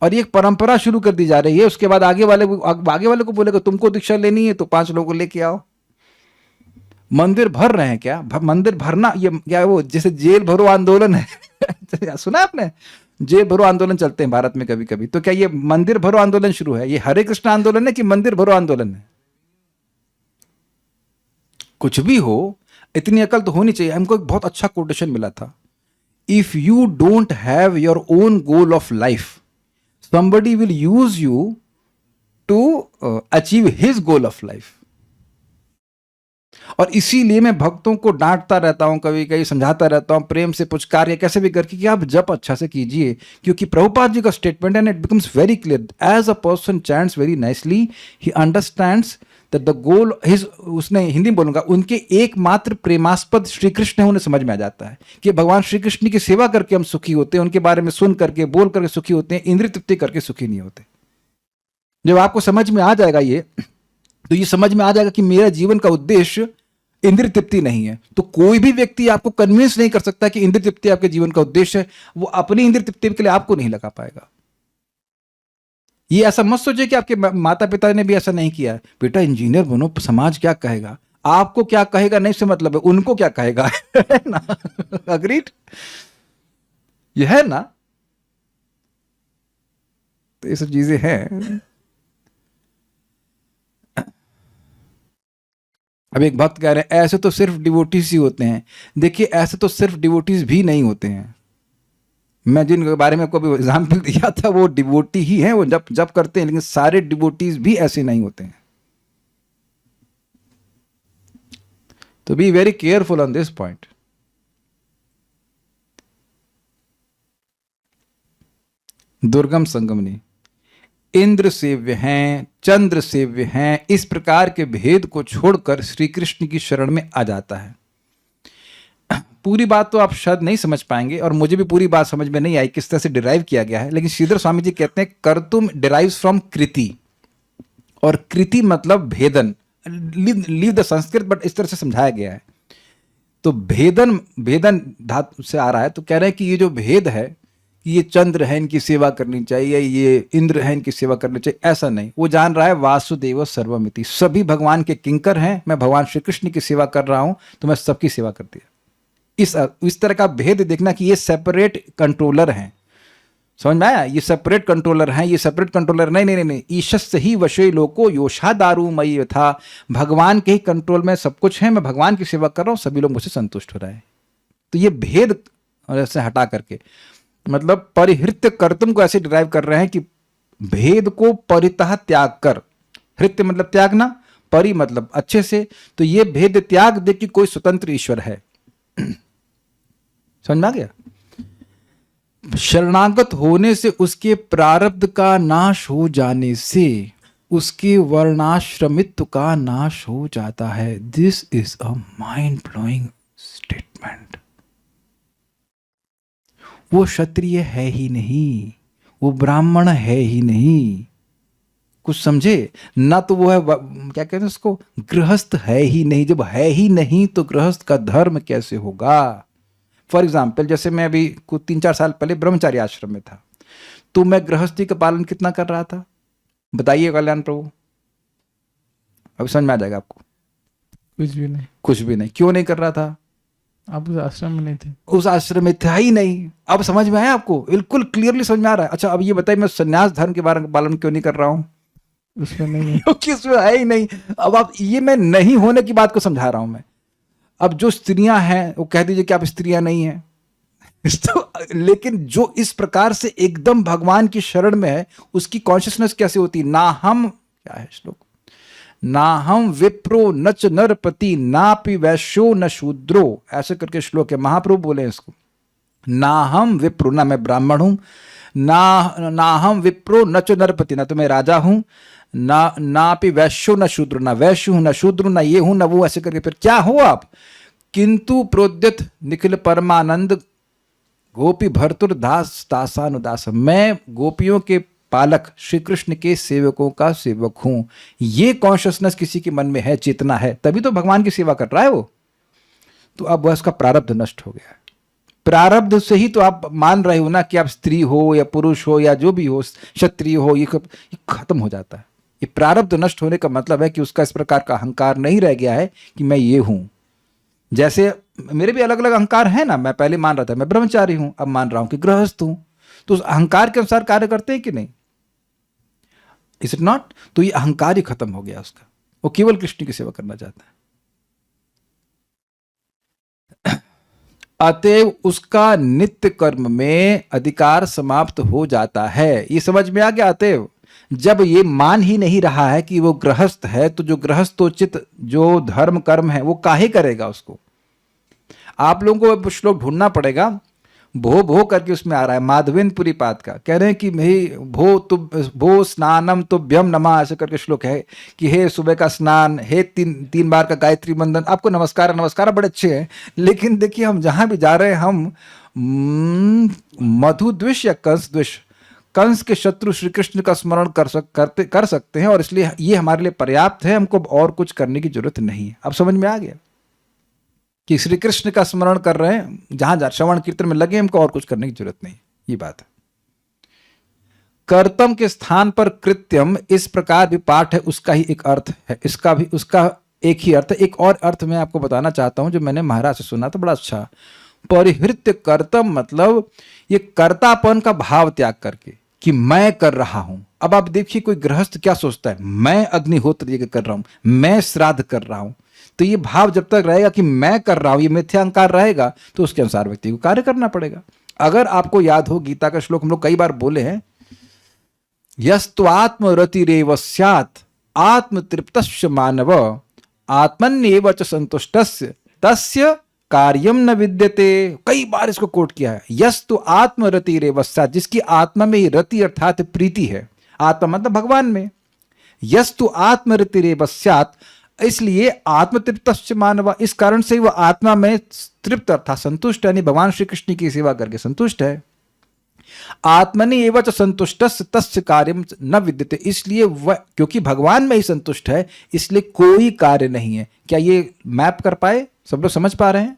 और ये एक परंपरा शुरू कर दी जा रही है। उसके बाद आगे वाले को बोलेगा तुमको दीक्षा लेनी है तो 5 लोगों को लेके आओ। मंदिर भर रहे हैं क्या? मंदिर भरना ये क्या, वो जैसे जेल भरो आंदोलन है सुना आपने? जेल भरो आंदोलन चलते हैं भारत में कभी कभी। तो क्या ये मंदिर भरो आंदोलन शुरू है? ये हरे कृष्ण आंदोलन है कि मंदिर भरो आंदोलन है? कुछ भी हो, इतनी अकल तो होनी चाहिए। हमको एक बहुत अच्छा कोटेशन मिला था, if you don't have your own goal of life, somebody will use you to achieve his goal of life। और इसीलिए मैं भक्तों को डांटता रहता हूं, कभी कभी समझाता रहता हूं, प्रेम से पुचकार या कैसे भी करके कि आप जप अच्छा से कीजिए। क्योंकि प्रभुपाद जी का स्टेटमेंट है, it becomes very clear, as a person chants very nicely he understands that the goal his, उसने हिंदी में बोलूंगा, उनके एकमात्र प्रेमास्पद श्री कृष्ण है। उन्हें समझ में आ जाता है कि भगवान श्री कृष्ण की सेवा करके हम सुखी होते हैं, उनके बारे में सुन करके बोल करके सुखी होते हैं, इंद्रिय तृप्ति करके सुखी नहीं होते। जब आपको समझ में आ जाएगा ये, तो ये समझ में आ जाएगा कि मेरा जीवन का उद्देश्य इंद्रिय तृप्ति नहीं है, तो कोई भी व्यक्ति आपको कन्विंस नहीं कर सकता कि इंद्रिय तृप्ति आपके जीवन का उद्देश्य है। वो अपनी इंद्रिय तृप्ति के लिए आपको नहीं लगा पाएगा। ये ऐसा मत सोचिए कि आपके माता पिता ने भी ऐसा नहीं किया है, बेटा इंजीनियर बनो, समाज क्या कहेगा। आपको क्या कहेगा नहीं से मतलब है, उनको क्या कहेगा है ना? अग्रीड? ये है ना? तो ये सब चीजें हैं। अब एक भक्त कह रहे हैं ऐसे तो सिर्फ डिवोटीज ही होते हैं। देखिए ऐसे तो सिर्फ डिवोटीज भी नहीं होते हैं। मैं जिनके बारे में आपको अभी एग्जाम्पल दिया था वो डिवोटी ही हैं, वो जब करते हैं, लेकिन सारे डिवोटीज भी ऐसे नहीं होते हैं। तो be very careful on this point. दुर्गम संगमनी, इंद्र सेव्य हैं, चंद्र सेव्य हैं, इस प्रकार के भेद को छोड़कर श्री कृष्ण की शरण में आ जाता है। पूरी बात तो आप शायद नहीं समझ पाएंगे, और मुझे भी पूरी बात समझ में नहीं आई किस तरह से डिराइव किया गया है, लेकिन श्रीधर स्वामी जी कहते हैं कर्तुम डिराइव्स फ्रॉम कृति, और कृति मतलब भेदन। लीव द संस्कृत, बट इस तरह से समझाया गया है। तो भेदन धातु से आ रहा है। तो कह रहे हैं कि ये जो भेद है, कि ये चंद्र है इनकी सेवा करनी चाहिए, ये इंद्र है इनकी सेवा करनी चाहिए, ऐसा नहीं। वो जान रहा है वासुदेव सर्वमिति, सभी भगवान के किंकर हैं, मैं भगवान श्री कृष्ण की सेवा कर रहा हूं तो मैं सबकी सेवा करती है। इस तरह का भेद देखना कि ये सेपरेट कंट्रोलर हैं। समझ में आया? ये सेपरेट कंट्रोलर हैं, ये सेपरेट कंट्रोलर नहीं। ईशस्य ही वशे लोको योषा दारू मई था, भगवान के ही कंट्रोल में सब कुछ है, मैं भगवान की सेवा कर रहा हूं, सभी लोग मुझसे संतुष्ट हो रहे हैं। तो ये भेद से हटा करके मतलब परिहृत्य कर्तुम को ऐसे डिराइव कर रहे हैं कि भेद को परितः त्याग कर, हृत्य मतलब त्यागना, परि मतलब अच्छे से, तो ये भेद त्याग दे कि कोई स्वतंत्र ईश्वर है। समझ में आ गया? शरणागत होने से उसके प्रारब्ध का नाश हो जाने से उसके वर्णाश्रमित्व का नाश हो जाता है। This is a mind blowing statement. वो क्षत्रिय है ही नहीं, वो ब्राह्मण है ही नहीं, कुछ समझे ना? तो वो है क्या कहते हैं उसको, गृहस्थ है ही नहीं। जब है ही नहीं तो गृहस्थ का धर्म कैसे होगा? फॉर एग्जाम्पल जैसे मैं अभी कुछ 3-4 साल पहले ब्रह्मचारी आश्रम में था, तो मैं गृहस्थी का पालन कितना कर रहा था, बताइए कल्याण प्रभु, अभी समझ में आ जाएगा आपको। कुछ भी नहीं। कुछ भी नहीं। क्यों नहीं कर रहा था? आप उस आश्रम में नहीं थे। उस आश्रम में था ही नहीं। अब समझ में आया आपको? बिल्कुल क्लियरली समझ में आ रहा है। अच्छा अब ये बताइए मैं संन्यास धर्म के बारे में पालन क्यों नहीं कर रहा हूँ? उसमें नहीं है। क्योंकि उसमें है ही नहीं। अब आप ये मैं नहीं होने की बात को समझा रहा हूं मैं। अब जो स्त्रियां हैं वो कह दीजिए कि आप स्त्रियां नहीं हैं तो, लेकिन जो इस प्रकार से एकदम भगवान की शरण में है उसकी कॉन्शियसनेस कैसे होती? ना हम, क्या है श्लोक, ना हम विप्रो न च नरपति नापि वैश्यो न शूद्रो, ऐसे करके श्लोक है, महाप्रभु बोले इसको। ना हम विप्रो, ना मैं ब्राह्मण हूं, ना हम विप्रो न च नरपति, ना तो मैं राजा हूं, नापि वैश्यो न शूद्र, ना वैश्य हूं, न शूद्र, ना ये हूं, ना वो, ऐसे करके फिर क्या हो आप? किंतु प्रोद्यत निखिल परमानंद गोपी भर्तुर दास दासानुदास, मैं गोपियों के पालक श्री कृष्ण के सेवकों का सेवक हूं। ये कॉन्शियसनेस किसी के मन में है, चेतना है, तभी तो भगवान की सेवा कर रहा है वो। तो अब वह उसका प्रारब्ध नष्ट हो गया है। प्रारब्ध से ही तो आप मान रहे हो ना कि आप स्त्री हो या पुरुष हो या जो भी हो, क्षत्रिय हो, ये खत्म हो जाता है। ये प्रारब्ध नष्ट होने का मतलब है कि उसका इस प्रकार का अहंकार नहीं रह गया है कि मैं ये हूं। जैसे मेरे भी अलग अलग अहंकार है ना, मैं पहले मान रहा था मैं ब्रह्मचारी हूं, अब मान रहा हूं कि गृहस्थ हूं, तो उस अहंकार के अनुसार कार्य करते हैं कि नहीं? Is it not? तो ये अहंकार ही खत्म हो गया उसका, वो केवल कृष्ण की सेवा करना चाहता है। अतएव उसका नित्य कर्म में अधिकार समाप्त हो जाता है। ये समझ में आ गया? अतएव जब ये मान ही नहीं रहा है कि वो गृहस्थ है, तो जो गृहस्थोचित जो धर्म कर्म है वो काहे करेगा उसको? आप लोगों को अब श्लोक ढूंढना पड़ेगा। भो भो करके उसमें आ रहा है, माधवेंद्रपुरी पाद का, कह रहे हैं कि भाई भो स्नानम तुभ्यम नमः, ऐसे करके श्लोक है कि हे सुबह का स्नान, हे तीन बार का गायत्री मंदन, आपको नमस्कार नमस्कार बड़े अच्छे हैं, लेकिन देखिए हम जहां भी जा रहे हैं हम मधु द्विष या कंस द्विष, कंस के शत्रु श्री कृष्ण का स्मरण कर सकते हैं, और इसलिए ये हमारे लिए पर्याप्त है, हमको और कुछ करने की जरूरत नहीं है। अब समझ में आ गया कि श्री कृष्ण का स्मरण कर रहे हैं, जहां श्रवण कीर्तन में लगे, हमको और कुछ करने की जरूरत नहीं। ये बात है। कर्तम के स्थान पर कृत्यम, इस प्रकार भी पाठ है, उसका ही एक अर्थ है, इसका भी उसका एक ही अर्थ है। एक और अर्थ मैं आपको बताना चाहता हूं जो मैंने महाराज से सुना था, बड़ा अच्छा। परिहृत्य कर्तम मतलब ये कर्तापन का भाव त्याग करके कि मैं कर रहा हूं। अब आप देखिए कोई गृहस्थ क्या सोचता है, मैं अग्निहोत्र कर रहा हूं, मैं श्राद्ध कर रहा हूं, तो ये भाव जब तक रहेगा कि मैं कर रहा हूं, ये मिथ्या अहंकार रहेगा, तो उसके अनुसार व्यक्ति को कार्य करना पड़ेगा। अगर आपको याद हो गीता का श्लोक हम लोग कई बार बोले हैं, यस्त्वात्मरतिरेव स्यात् आत्मतृप्तस्य मानव आत्मन्येव च संतुष्टस्य तस्य कार्यम न विद्यते। कई बार इसको कोट किया है। यस्तु आत्मरतिरेव स्यात्, जिसकी आत्मा में रति अर्थात प्रीति है, आत्मा मतलब भगवान में। यस्तु आत्मरतिरेव स्यात्, इसलिए आत्मतृप्तस्य मानव, इस कारण से वह आत्मा में तृप्त अर्थात संतुष्ट है, यानी भगवान श्री कृष्ण की सेवा करके संतुष्ट है। आत्मनि एव च संतुष्टस्य तस्य कार्यम न विद्यते, इसलिए वह क्योंकि भगवान में ही संतुष्ट है, इसलिए कोई कार्य नहीं है। क्या ये मैप कर पाए? सब लोग समझ पा रहे हैं?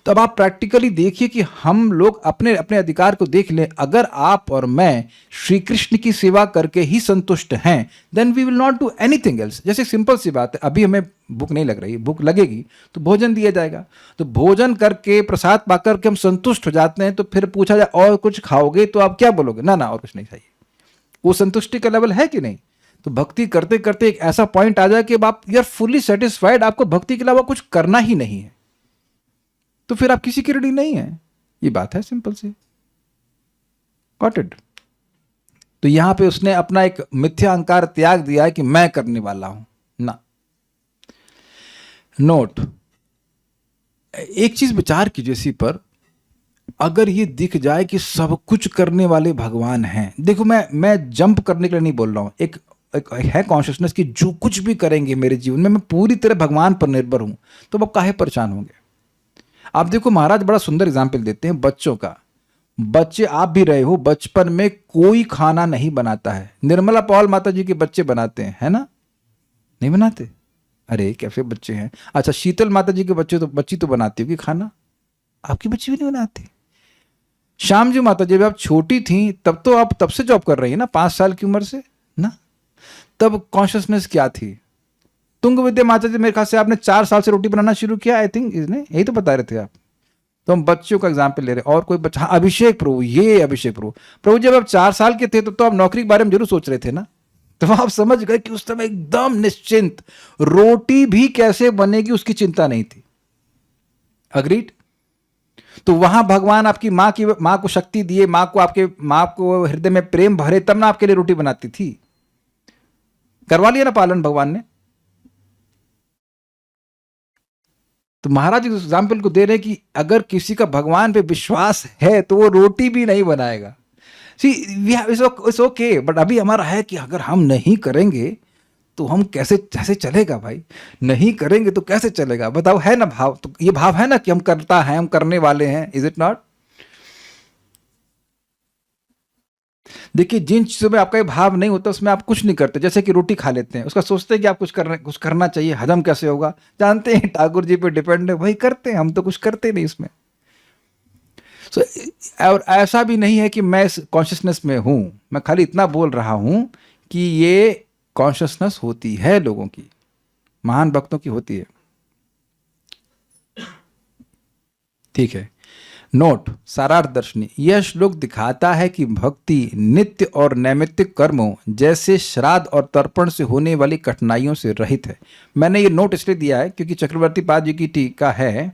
तो अब आप प्रैक्टिकली देखिए कि हम लोग अपने अपने अधिकार को देख लें। अगर आप और मैं श्री कृष्ण की सेवा करके ही संतुष्ट हैं, then we will not do anything else. जैसे सिंपल सी बात है, अभी हमें भूख नहीं लग रही, भूख लगेगी तो भोजन दिया जाएगा, तो भोजन करके प्रसाद पाकर के हम संतुष्ट हो जाते हैं, तो फिर पूछा जाए और कुछ खाओगे, तो आप क्या बोलोगे? ना ना और कुछ नहीं चाहिए। वो संतुष्टि का लेवल है कि नहीं? तो भक्ति करते करते एक ऐसा पॉइंट आ जाए कि अब आप यू आर फुली सेटिस्फाइड, आपको भक्ति के अलावा कुछ करना ही नहीं है, तो फिर आप किसी की ऋणी नहीं है। ये बात है सिंपल सी। Got it? तो यहां पे उसने अपना एक मिथ्या अहंकार त्याग दिया है कि मैं करने वाला हूं ना। नोट, एक चीज विचार कीजिए इसी पर, अगर ये दिख जाए कि सब कुछ करने वाले भगवान हैं, देखो मैं जंप करने के लिए नहीं बोल रहा हूं, एक है कॉन्शियसनेस कि जो कुछ भी करेंगे मेरे जीवन में मैं पूरी तरह भगवान पर निर्भर हूं, तो अब काहे परेशान होंगे? आप देखो महाराज बड़ा सुंदर एग्जाम्पल देते हैं बच्चों का। बच्चे आप भी रहे हो, बचपन में कोई खाना नहीं बनाता है। निर्मला पॉल माता जी के बच्चे बनाते हैं, है ना? नहीं बनाते? अरे कैसे बच्चे हैं। अच्छा शीतल माता जी के बच्चे तो बच्ची तो बनाती होगी खाना, आपकी बच्ची भी नहीं बनाती। श्याम जी माता जब आप छोटी थी तब तो आप तब से जॉब कर रही है ना, 5 साल की उम्र से ना, तब कॉन्शियसनेस क्या थी? तुंग विद्या माता जी मेरे ख्याल से आपने 4 साल से रोटी बनाना शुरू किया, आई थिंक, इसने यही तो बता रहे थे आप। तो हम बच्चों का एग्जाम्पल ले रहे हैं। और कोई बच्चा, हाँ, अभिषेक प्रभु, ये अभिषेक प्रभु, प्रभु जब आप 4 साल के थे तो आप नौकरी के बारे में जरूर सोच रहे थे ना, तो आप समझ गए कि उस समय एकदम निश्चिंत, रोटी भी कैसे बनेगी उसकी चिंता नहीं थी। अग्रीड? तो वहां भगवान आपकी मां को शक्ति दिए, मां को हृदय में प्रेम भरे, तब ना आपके लिए रोटी बनाती थी। करवा लिया ना पालन भगवान ने। तो महाराज इस एग्जाम्पल को दे रहे हैं कि अगर किसी का भगवान पे विश्वास है तो वो रोटी भी नहीं बनाएगा। सी इट्स ओके, बट अभी हमारा है कि अगर हम नहीं करेंगे तो हम कैसे चलेगा भाई? नहीं करेंगे तो कैसे चलेगा? बताओ, है ना भाव? तो ये भाव है ना कि हम करता है, हम करने वाले हैं, इज इट नॉट? देखिए, जिन चीजों में आपका ये भाव नहीं होता उसमें आप कुछ नहीं करते। जैसे कि रोटी खा लेते हैं, उसका सोचते हैं कि आप कुछ करना चाहिए, हजम कैसे होगा, जानते हैं ठाकुर जी पे डिपेंड है, वही करते हैं, हम तो कुछ करते नहीं इसमें। और ऐसा भी नहीं है कि मैं इस कॉन्शियसनेस में हूं, मैं खाली इतना बोल रहा हूं कि ये कॉन्शियसनेस होती है लोगों की, महान भक्तों की होती है। ठीक है, नोट, सारार्थ दर्शनी, यह श्लोक दिखाता है कि भक्ति नित्य और नैमित्तिक कर्मों जैसे श्राद्ध और तर्पण से होने वाली कठिनाइयों से रहित है। मैंने ये नोट इसलिए दिया है क्योंकि चक्रवर्ती पाद जी की टीका है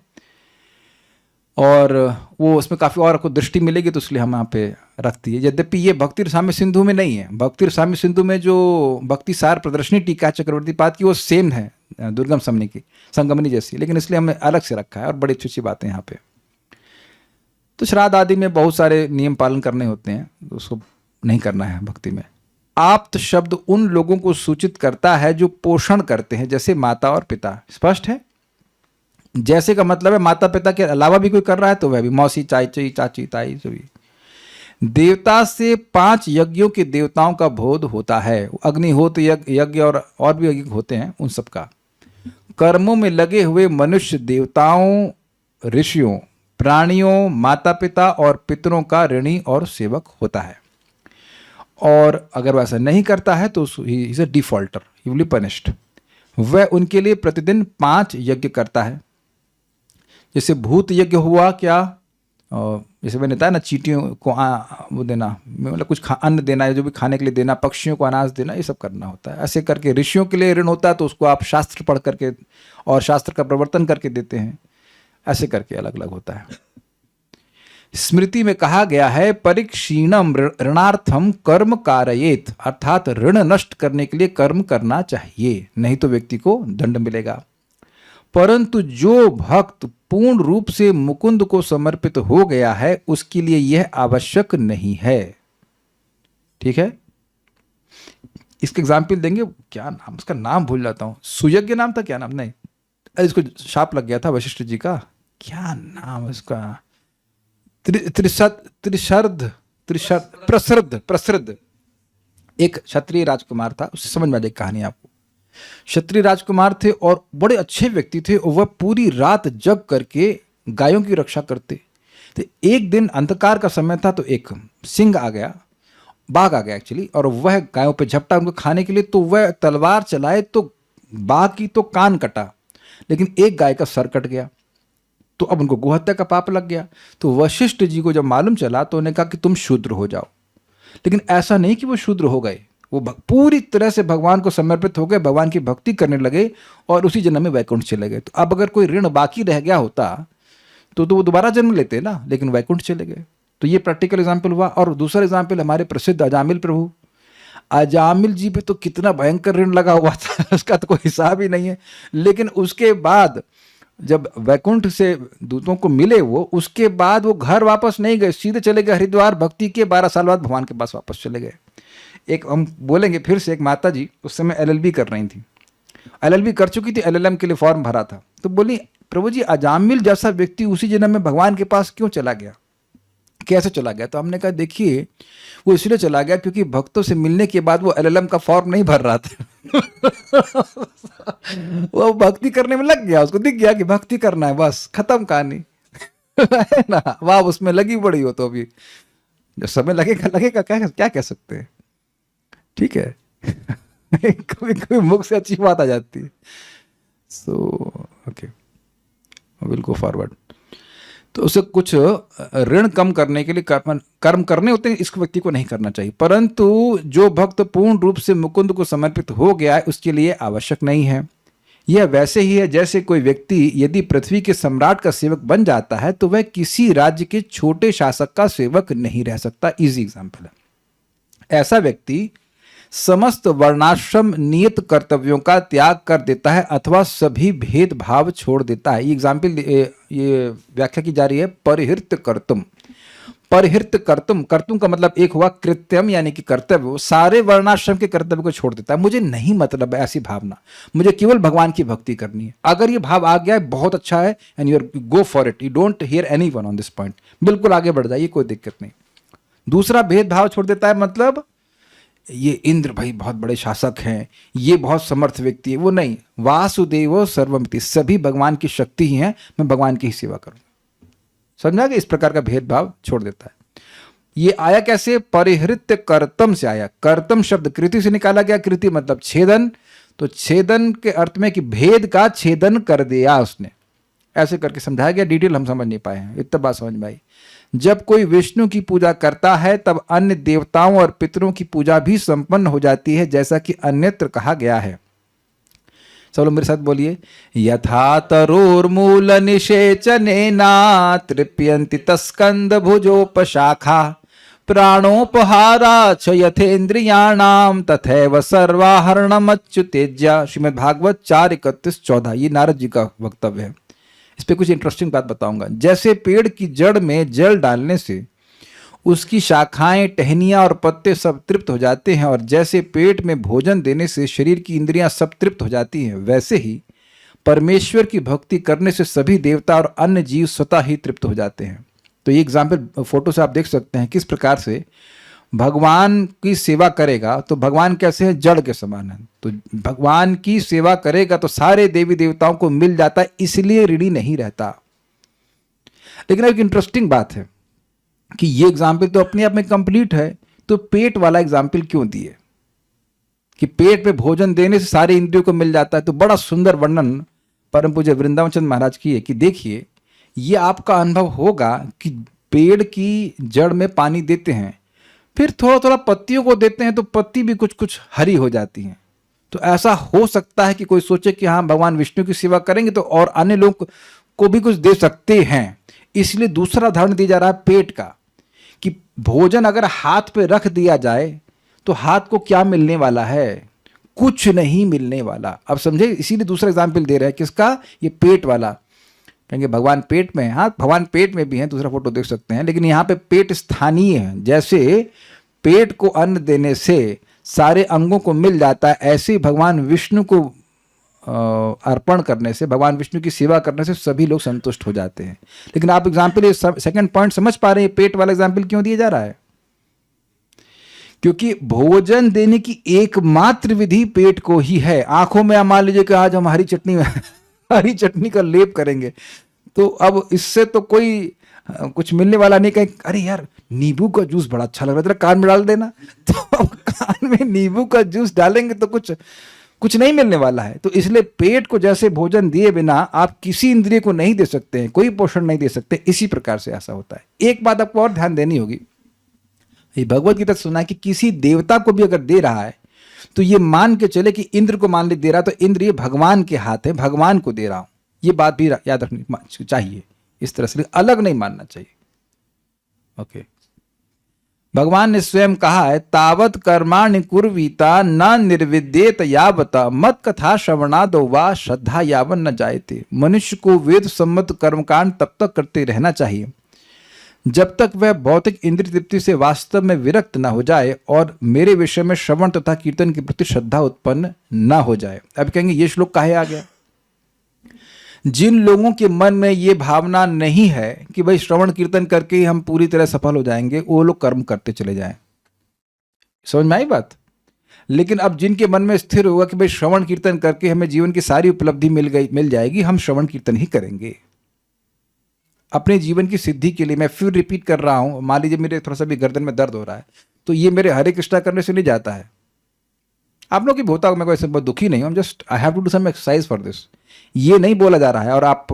और वो उसमें काफ़ी और आपको दृष्टि मिलेगी, तो इसलिए हम यहाँ पे रखती है। यद्यपि ये भक्ति रसामृत सिंधु में नहीं है। भक्ति रसामृत सिंधु में जो भक्ति सार प्रदर्शनी टीका चक्रवर्ती पाद की, वो सेम है दुर्गम समनी की, संगमनी जैसी, लेकिन इसलिए हमने अलग से रखा है और बड़ी अच्छी अच्छी बातें यहाँ पे। तो श्राद्ध आदि में बहुत सारे नियम पालन करने होते हैं, तो उसको नहीं करना है भक्ति में। आप्त शब्द उन लोगों को सूचित करता है जो पोषण करते हैं, जैसे माता और पिता। स्पष्ट है? जैसे का मतलब है माता पिता के अलावा भी कोई कर रहा है तो वह भी, मौसी, चाची, ताई, सभी। देवता से 5 यज्ञों के देवताओं का बोध होता है। अग्निहोत्र यज्ञ और भी यज्ञ होते हैं, उन सब का। कर्मों में लगे हुए मनुष्य देवताओं, ऋषियों, प्राणियों, माता पिता और पितरों का ऋणी और सेवक होता है। और अगर वैसा नहीं करता है तो he is a defaulter, he will be punished. वह उनके लिए प्रतिदिन 5 यज्ञ करता है। जैसे भूत यज्ञ हुआ, क्या जैसे मैंने बताया ना, चींटियों को वो देना, मतलब कुछ अन्न देना है, जो भी खाने के लिए देना, पक्षियों को अनाज देना, ये सब करना होता है। ऐसे करके ऋषियों के लिए ऋण होता है, तो उसको आप शास्त्र पढ़ करके और शास्त्र का प्रवर्तन करके देते हैं। ऐसे करके अलग अलग होता है। स्मृति में कहा गया है, परीक्षीणम ऋणार्थम कर्म कारयेत, अर्थात ऋण नष्ट करने के लिए कर्म करना चाहिए, नहीं तो व्यक्ति को दंड मिलेगा। परंतु जो भक्त पूर्ण रूप से मुकुंद को समर्पित हो गया है, उसके लिए यह आवश्यक नहीं है। ठीक है, इसका एग्जाम्पल देंगे। क्या नाम, उसका नाम भूल जाता हूं, सुयज्ञ नाम था, क्या नाम, नहीं, इसको शाप लग गया था वशिष्ठ जी का, क्या नाम है उसका, प्रसृद्ध एक क्षत्रिय राजकुमार था। उससे समझ में आ जाए कहानी आपको। क्षत्रिय राजकुमार थे और बड़े अच्छे व्यक्ति थे, और वह पूरी रात जग करके गायों की रक्षा करते। तो एक दिन अंधकार का समय था, तो एक सिंह आ गया, बाघ आ गया एक्चुअली, और वह गायों पे झपटा उनको खाने के लिए। तो वह तलवार चलाए तो बाघ की तो कान कटा, लेकिन एक गाय का सर कट गया। तो अब उनको गोहत्या का पाप लग गया। तो वशिष्ठ जी को जब मालूम चला तो उन्होंने कहा कि तुम शूद्र हो जाओ। लेकिन ऐसा नहीं कि वो शूद्र हो गए, वो पूरी तरह से भगवान को समर्पित हो गए, भगवान की भक्ति करने लगे और उसी जन्म में वैकुंठ चले गए। तो अब अगर कोई ऋण बाकी रह गया होता तो वो दोबारा जन्म लेते ना, लेकिन वैकुंठ चले गए। तो ये प्रैक्टिकल एग्जाम्पल हुआ। और दूसरा एग्जाम्पल हमारे प्रसिद्ध अजामिल प्रभु, अजामिल जी पे तो कितना भयंकर ऋण लगा हुआ था, उसका तो कोई हिसाब ही नहीं है। लेकिन उसके बाद जब वैकुंठ से दूतों को मिले वो, उसके बाद वो घर वापस नहीं गए, सीधे चले गए हरिद्वार। भक्ति के 12 साल बाद भगवान के पास वापस चले गए। एक हम बोलेंगे फिर से, एक माता जी उस समय LLB कर रही थी, LLB कर चुकी थी, LLM के लिए फॉर्म भरा था। तो बोली, प्रभु जी अजामिल जैसा व्यक्ति उसी जन्म में भगवान के पास क्यों चला गया, कैसे चला गया? तो हमने कहा देखिए, वो इसलिए चला गया क्योंकि भक्तों से मिलने के बाद वो LLM का फॉर्म नहीं भर रहा था। वो भक्ति करने में लग गया, उसको दिख गया कि भक्ति करना है, बस खत्म कहानी। है ना, अब आप उसमें लगी पड़ी हो तो अभी जब समय लगेगा लगेगा, क्या क्या कह सकते हैं, ठीक है। कभी कभी मुख से अच्छी बात आ जाती है। So okay, will go forward. तो उसे कुछ ऋण कम करने के लिए कर्म करने होते हैं, इस व्यक्ति को नहीं करना चाहिए, परंतु जो भक्त पूर्ण रूप से मुकुंद को समर्पित हो गया है उसके लिए आवश्यक नहीं है। यह वैसे ही है जैसे कोई व्यक्ति यदि पृथ्वी के सम्राट का सेवक बन जाता है तो वह किसी राज्य के छोटे शासक का सेवक नहीं रह सकता। इजी एग्जाम्पल है। ऐसा व्यक्ति समस्त वर्णाश्रम नियत कर्तव्यों का त्याग कर देता है अथवा सभी भेदभाव छोड़ देता है। ये एग्जाम्पल, ये व्याख्या की जा रही है परिहृत कर्तुम। परिहृत कर्तुम, कर्तुम का मतलब एक हुआ कृत्यम यानी कि कर्तव्य, सारे वर्णाश्रम के कर्तव्य को छोड़ देता है। मुझे नहीं मतलब है ऐसी भावना, मुझे केवल भगवान की भक्ति करनी है। अगर ये भाव आ गया है बहुत अच्छा है, and you go for it, you don't hear anyone on this point, बिल्कुल आगे बढ़ जाइए, कोई दिक्कत नहीं। दूसरा भेदभाव छोड़ देता है मतलब ये इंद्र भाई बहुत बड़े शासक हैं, ये बहुत समर्थ व्यक्ति है, वो नहीं। वासुदेवो सर्वमिति, सभी भगवान की शक्ति ही है, मैं भगवान की ही सेवा करूंगा। समझा कि इस प्रकार का भेदभाव छोड़ देता है। ये आया कैसे? परिहृत्य कर्तम से आया। कर्तम शब्द कृति से निकाला गया, कृति मतलब छेदन, तो छेदन के अर्थ में कि भेद का छेदन कर दिया उसने, ऐसे करके समझाया गया। डिटेल हम समझ नहीं पाए हैं, इतना बात समझ में आई। जब कोई विष्णु की पूजा करता है तब अन्य देवताओं और पितरों की पूजा भी संपन्न हो जाती है, जैसा कि अन्यत्र कहा गया है। चलो मेरे साथ बोलिए, यथा तरोर्मूल निषेचनेना तृप्यन्ति तस्कंद भुजोपशाखा प्राणोपहारा च यथेन्द्रियाणाम तथैव सर्वाहरणमच्युतेज्य। श्रीमद् भागवत 4:31-14, ये नारद जी का वक्तव्य है। इस पे कुछ इंटरेस्टिंग बात बताऊंगा। जैसे पेड़ की जड़ में जल डालने से उसकी शाखाएं, टहनियां और पत्ते सब तृप्त हो जाते हैं, और जैसे पेट में भोजन देने से शरीर की इंद्रियां सब तृप्त हो जाती हैं, वैसे ही परमेश्वर की भक्ति करने से सभी देवता और अन्य जीव स्वतः ही तृप्त हो जाते हैं। तो ये एग्जाम्पल फोटो से आप देख सकते हैं किस प्रकार से भगवान की सेवा करेगा तो भगवान कैसे है, जड़ के समान है। तो भगवान की सेवा करेगा तो सारे देवी देवताओं को मिल जाता है, इसलिए ऋणी नहीं रहता। लेकिन एक इंटरेस्टिंग बात है कि ये एग्जाम्पल तो अपने आप में कंप्लीट है, तो पेट वाला एग्जाम्पल क्यों दिए कि पेट में भोजन देने से सारे इंद्रियों को मिल जाता है? तो बड़ा सुंदर वर्णन परम पूज्य वृंदावन चंद्र महाराज की है कि देखिए, ये आपका अनुभव होगा कि पेड़ की जड़ में पानी देते हैं, फिर थोड़ा थोड़ा पत्तियों को देते हैं, तो पत्ती भी कुछ कुछ हरी हो जाती हैं। तो ऐसा हो सकता है कि कोई सोचे कि हाँ भगवान विष्णु की सेवा करेंगे तो और अन्य लोग को भी कुछ दे सकते हैं, इसलिए दूसरा उदाहरण दिया जा रहा है पेट का, कि भोजन अगर हाथ पे रख दिया जाए तो हाथ को क्या मिलने वाला है? कुछ नहीं मिलने वाला। अब समझे, इसीलिए दूसरा एग्जाम्पल दे रहा है, किसका? ये पेट वाला। कहेंगे भगवान पेट में है, हाँ भगवान पेट में भी है, दूसरा फोटो देख सकते हैं, लेकिन यहाँ पे पेट स्थानीय है। जैसे पेट को अन्न देने से सारे अंगों को मिल जाता है, ऐसे ही भगवान विष्णु को अर्पण करने से, भगवान विष्णु की सेवा करने से सभी लोग संतुष्ट हो जाते हैं। लेकिन आप एग्जाम्पल ये सेकंड पॉइंट समझ पा रहे हैं, पेट वाला एग्जाम्पल क्यों दिया जा रहा है? क्योंकि भोजन देने की एकमात्र विधि पेट को ही है। आंखों में मान लीजिए कि आज हम हरी चटनी का लेप करेंगे, तो अब इससे तो कोई कुछ मिलने वाला नहीं। कहीं अरे यार नींबू का जूस बड़ा अच्छा लग रहा है, जरा कान में डाल देना, तो अब कान में नींबू का जूस डालेंगे तो कुछ नहीं मिलने वाला है। तो इसलिए पेट को जैसे भोजन दिए बिना आप किसी इंद्रिय को नहीं दे सकते हैं, कोई पोषण नहीं दे सकते, इसी प्रकार से ऐसा होता है। एक बात आपको और ध्यान देनी होगी, ये भगवत गीता सुना कि किसी देवता को भी अगर दे रहा है तो ये मान के चले कि इंद्र को मान ले दे रहा, तो इंद्र ये भगवान के हाथ है, भगवान को दे रहा हूं, ये बात भी याद रखनी चाहिए। इस तरह से अलग नहीं मानना चाहिए। ओके, भगवान ने स्वयं कहा है, तावत कर्माणि कुर्वीता न निर्विद्येत यावत मत कथा श्रवणादो वा श्रद्धा यावन न जायते। मनुष्य को वेद सम्मत कर्मकांड तब तक करते रहना चाहिए जब तक वह भौतिक इंद्रिय तृप्ति से वास्तव में विरक्त न हो जाए और मेरे विषय में श्रवण तथा कीर्तन के प्रति श्रद्धा उत्पन्न न हो जाए। अब कहेंगे ये श्लोक काहे आ गया? जिन लोगों के मन में ये भावना नहीं है कि भाई श्रवण कीर्तन करके ही हम पूरी तरह सफल हो जाएंगे, वो लोग कर्म करते चले जाएं। समझ में आई बात? लेकिन अब जिनके मन में स्थिर होगा कि भाई श्रवण कीर्तन करके हमें जीवन की सारी उपलब्धि मिल जाएगी, हम श्रवण कीर्तन ही करेंगे, अपने जीवन की सिद्धि के लिए, मैं फिर रिपीट कर रहा हूँ, मान लीजिए मेरे थोड़ा सा भी गर्दन में दर्द हो रहा है, तो ये मेरे हरे कृष्णा करने से नहीं जाता है। आप लोग की होता होगा, मैं कोई ऐसे बहुत दुखी नहीं हूँ, just I have to do some exercise for this, ये नहीं बोला जा रहा है। और आप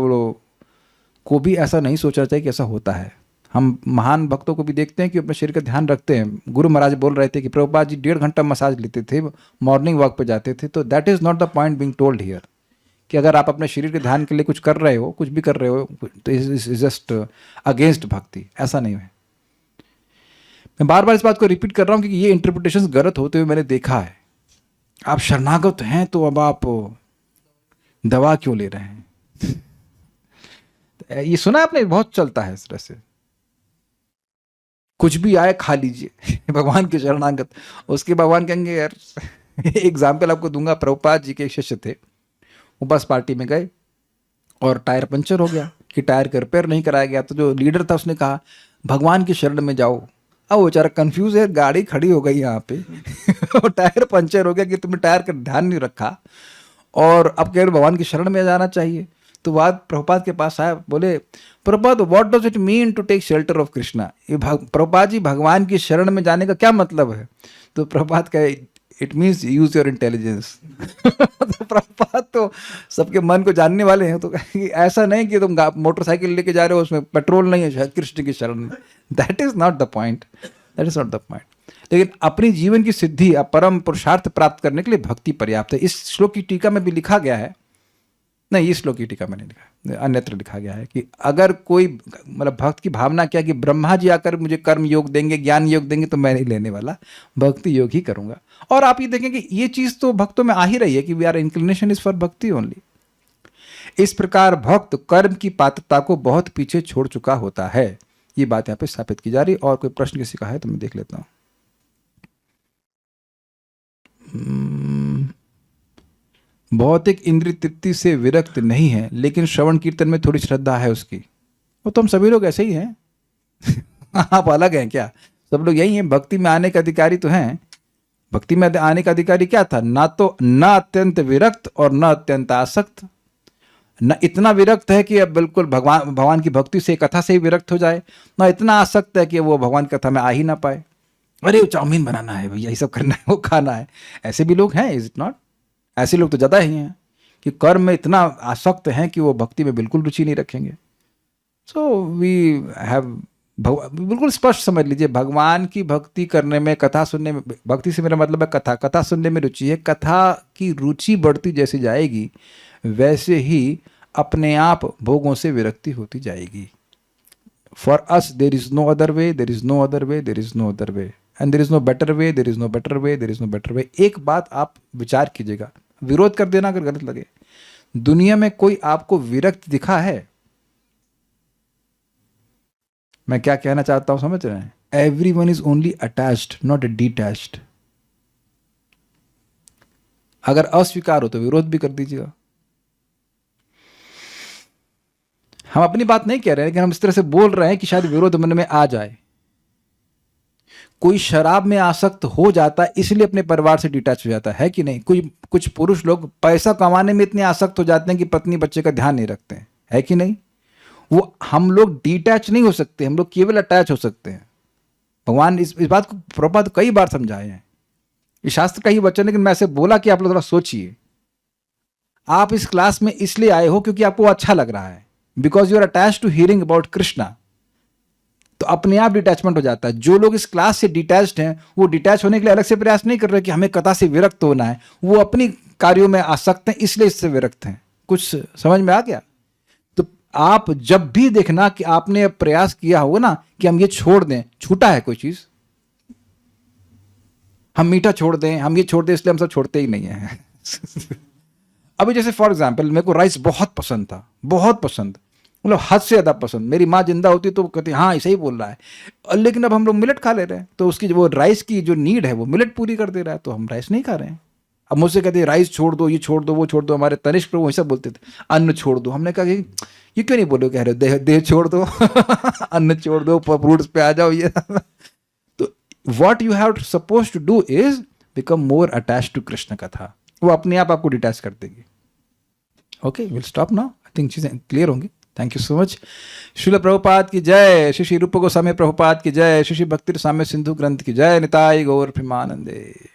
को भी ऐसा नहीं सोचना चाहिए कि ऐसा होता है। हम महान भक्तों को भी देखते हैं कि अपने शरीर का ध्यान रखते हैं। गुरु महाराज बोल रहे थे कि प्रभुपाद जी 1.5 घंटा मसाज लेते थे, मॉर्निंग वॉक पे जाते थे। तो that is not the point being told here, कि अगर आप अपने शरीर के ध्यान के लिए कुछ कर रहे हो, कुछ भी कर रहे हो, तो इज जस्ट अगेंस्ट भक्ति, ऐसा नहीं है। मैं बार बार इस बात को रिपीट कर रहा हूँ क्योंकि ये इंटरप्रिटेशन गलत होते हुए मैंने देखा है। आप शरणागत हैं तो अब आप दवा क्यों ले रहे हैं? ये सुना आपने, बहुत चलता है इस तरह से, कुछ भी आए खा लीजिए भगवान के शरणागत। उसके भगवान कहेंगे, यार एग्जाम्पल आपको दूंगा, प्रभुपाद जी के एक शिष्य थे, वो बस पार्टी में गए और टायर पंचर हो गया कि टायर का रिपेयर नहीं कराया गया। तो जो लीडर था उसने कहा भगवान की शरण में जाओ। अब वो बेचारा कंफ्यूज है, गाड़ी खड़ी हो गई यहाँ पे और टायर पंचर हो गया कि तुमने टायर का ध्यान नहीं रखा और अब कह रहे भगवान की शरण में जाना चाहिए। तो बाद प्रभुपाद के पास आया, बोले Prabhupada what does it mean to take shelter of Krishna? ये प्रभुपाद जी भगवान की शरण में जाने का क्या मतलब है? तो प्रभुपाद कहे it means use your intelligence. तो प्रभुपाद तो सबके मन को जानने वाले हैं, तो ऐसा नहीं कि तुम मोटरसाइकिल लेके जा रहे हो उसमें पेट्रोल नहीं है शायद कृष्ण की शरण में। That is not the point, that is not the point. लेकिन अपनी जीवन की सिद्धि या परम पुरुषार्थ प्राप्त करने के लिए भक्ति पर्याप्त है। इस श्लोक की टीका में भी लिखा गया है, नहीं इस श्लोक की टीका में नहीं लिखा, अन्यत्र लिखा गया है कि अगर कोई मतलब भक्त की भावना क्या कि ब्रह्मा जी आकर मुझे कर्म योग देंगे, ज्ञान योग देंगे, तो मैं नहीं लेने वाला, भक्ति योग ही करूंगा। और आप ये देखें कि ये चीज़ तो भक्तों में आ ही रही है कि we are inclination is for bhakti only. इस प्रकार भक्त कर्म की पात्रता को बहुत पीछे छोड़ चुका होता है, ये बात यहाँ पे स्थापित की जा रही। और कोई प्रश्न किसी का है तो मैं देख लेता हूँ। भौतिक इंद्रिय तृप्ति से विरक्त नहीं है, लेकिन श्रवण कीर्तन में थोड़ी श्रद्धा है उसकी। वो तो हम सभी लोग ऐसे ही हैं आप अलग हैं क्या? सब लोग यही हैं, भक्ति में आने का अधिकारी तो हैं। भक्ति में आने का अधिकारी क्या था? ना तो न अत्यंत विरक्त और न अत्यंत आसक्त, न इतना विरक्त है कि अब बिल्कुल भगवान की भक्ति से, कथा से ही विरक्त हो जाए, ना इतना आसक्त है कि वो भगवान की कथा में आ ही ना पाए। अरे वो चाउमीन बनाना है भैया, ये सब करना है, वो खाना है। ऐसे भी लोग हैं, इज इट नॉट? ऐसे लोग तो ज़्यादा ही हैं कि कर्म में इतना आसक्त हैं कि वो भक्ति में बिल्कुल रुचि नहीं रखेंगे। सो वी हैव, बिल्कुल स्पष्ट समझ लीजिए, भगवान की भक्ति करने में, कथा सुनने में, भक्ति से मेरा मतलब है कथा सुनने में रुचि है। कथा की रुचि बढ़ती जैसी जाएगी वैसे ही अपने आप भोगों से विरक्ति होती जाएगी। For us there is no other way, there is no other way, there is no other way, and there is no better way, there is no better way, there is no better way. एक बात आप विचार कीजिएगा, विरोध कर देना अगर गलत लगे, दुनिया में कोई आपको विरक्त दिखा है? मैं क्या कहना चाहता हूं समझ रहे हैं? Everyone is only attached, not detached. अगर अस्वीकार हो तो विरोध भी कर दीजिएगा। हम अपनी बात नहीं कह रहे हैं, लेकिन हम इस तरह से बोल रहे हैं कि शायद विरोध मन में आ जाए। कोई शराब में आसक्त हो जाता है इसलिए अपने परिवार से डिटैच हो जाता है कि नहीं? कुछ पुरुष लोग पैसा कमाने में इतने आसक्त हो जाते हैं कि पत्नी बच्चे का ध्यान नहीं रखते हैं, है कि नहीं? वो हम लोग डिटैच नहीं हो सकते, हम लोग केवल अटैच हो सकते हैं। भगवान इस बात को प्रभुपाद कई बार समझाए हैं, ये शास्त्र का ही वचन है, लेकिन मैं ऐसे बोला कि आप लोग थोड़ा सोचिए। आप इस क्लास में इसलिए आए हो क्योंकि आपको अच्छा लग रहा है, because you are attach to hearing about Krishna. तो अपने आप डिटैचमेंट हो जाता है। जो लोग इस क्लास से डिटैच्ड हैं वो डिटैच होने के लिए अलग से प्रयास नहीं कर रहे कि हमें कथा से विरक्त होना है, वो अपनी कार्यों में आसक्त हैं इसलिए इससे विरक्त हैं। कुछ समझ में आ गया? तो आप जब भी देखना कि आपने प्रयास किया होगा ना कि हम ये छोड़ दें, छूटा है कोई चीज, हम मीठा छोड़ दें, हम ये छोड़ दें, इसलिए हम सब छोड़ते ही नहीं है अभी जैसे फॉर एग्जाम्पल मेरे को राइस बहुत पसंद था, बहुत पसंद, मतलब हद से ज़्यादा पसंद। मेरी माँ जिंदा होती तो कहती हाँ ऐसे ही बोल रहा है, लेकिन अब हम लोग मिलेट खा ले रहे हैं, तो उसकी वो राइस की जो नीड है वो मिलेट पूरी कर दे रहा है, तो हम राइस नहीं खा रहे हैं। अब मुझसे कहते हैं राइस छोड़ दो, ये छोड़ दो, वो छोड़ दो। हमारे तनिष्क प्रभु ऐसा बोलते थे, अन्न छोड़ दो। हमने कहा कि ये क्यों नहीं बोलो, कह रहे हो देह छोड़ दो अन्न छोड़ दो, फ्रूट्स पे आ जाओ ये तो what you have suppose to do is become more attach to Krishna katha. वो अपने आप आपको डिटैच कर देगी। Okay, will stop now. I think चीज़ें क्लियर होंगी। Thank you so much. Srila Prabhupada की जय, श्री श्री रूप गोस्वामी प्रभुपाद की जय, श्री श्री भक्ति साम्य सिंधु ग्रंथ की जय, निताई गौर प्रेमानंदे।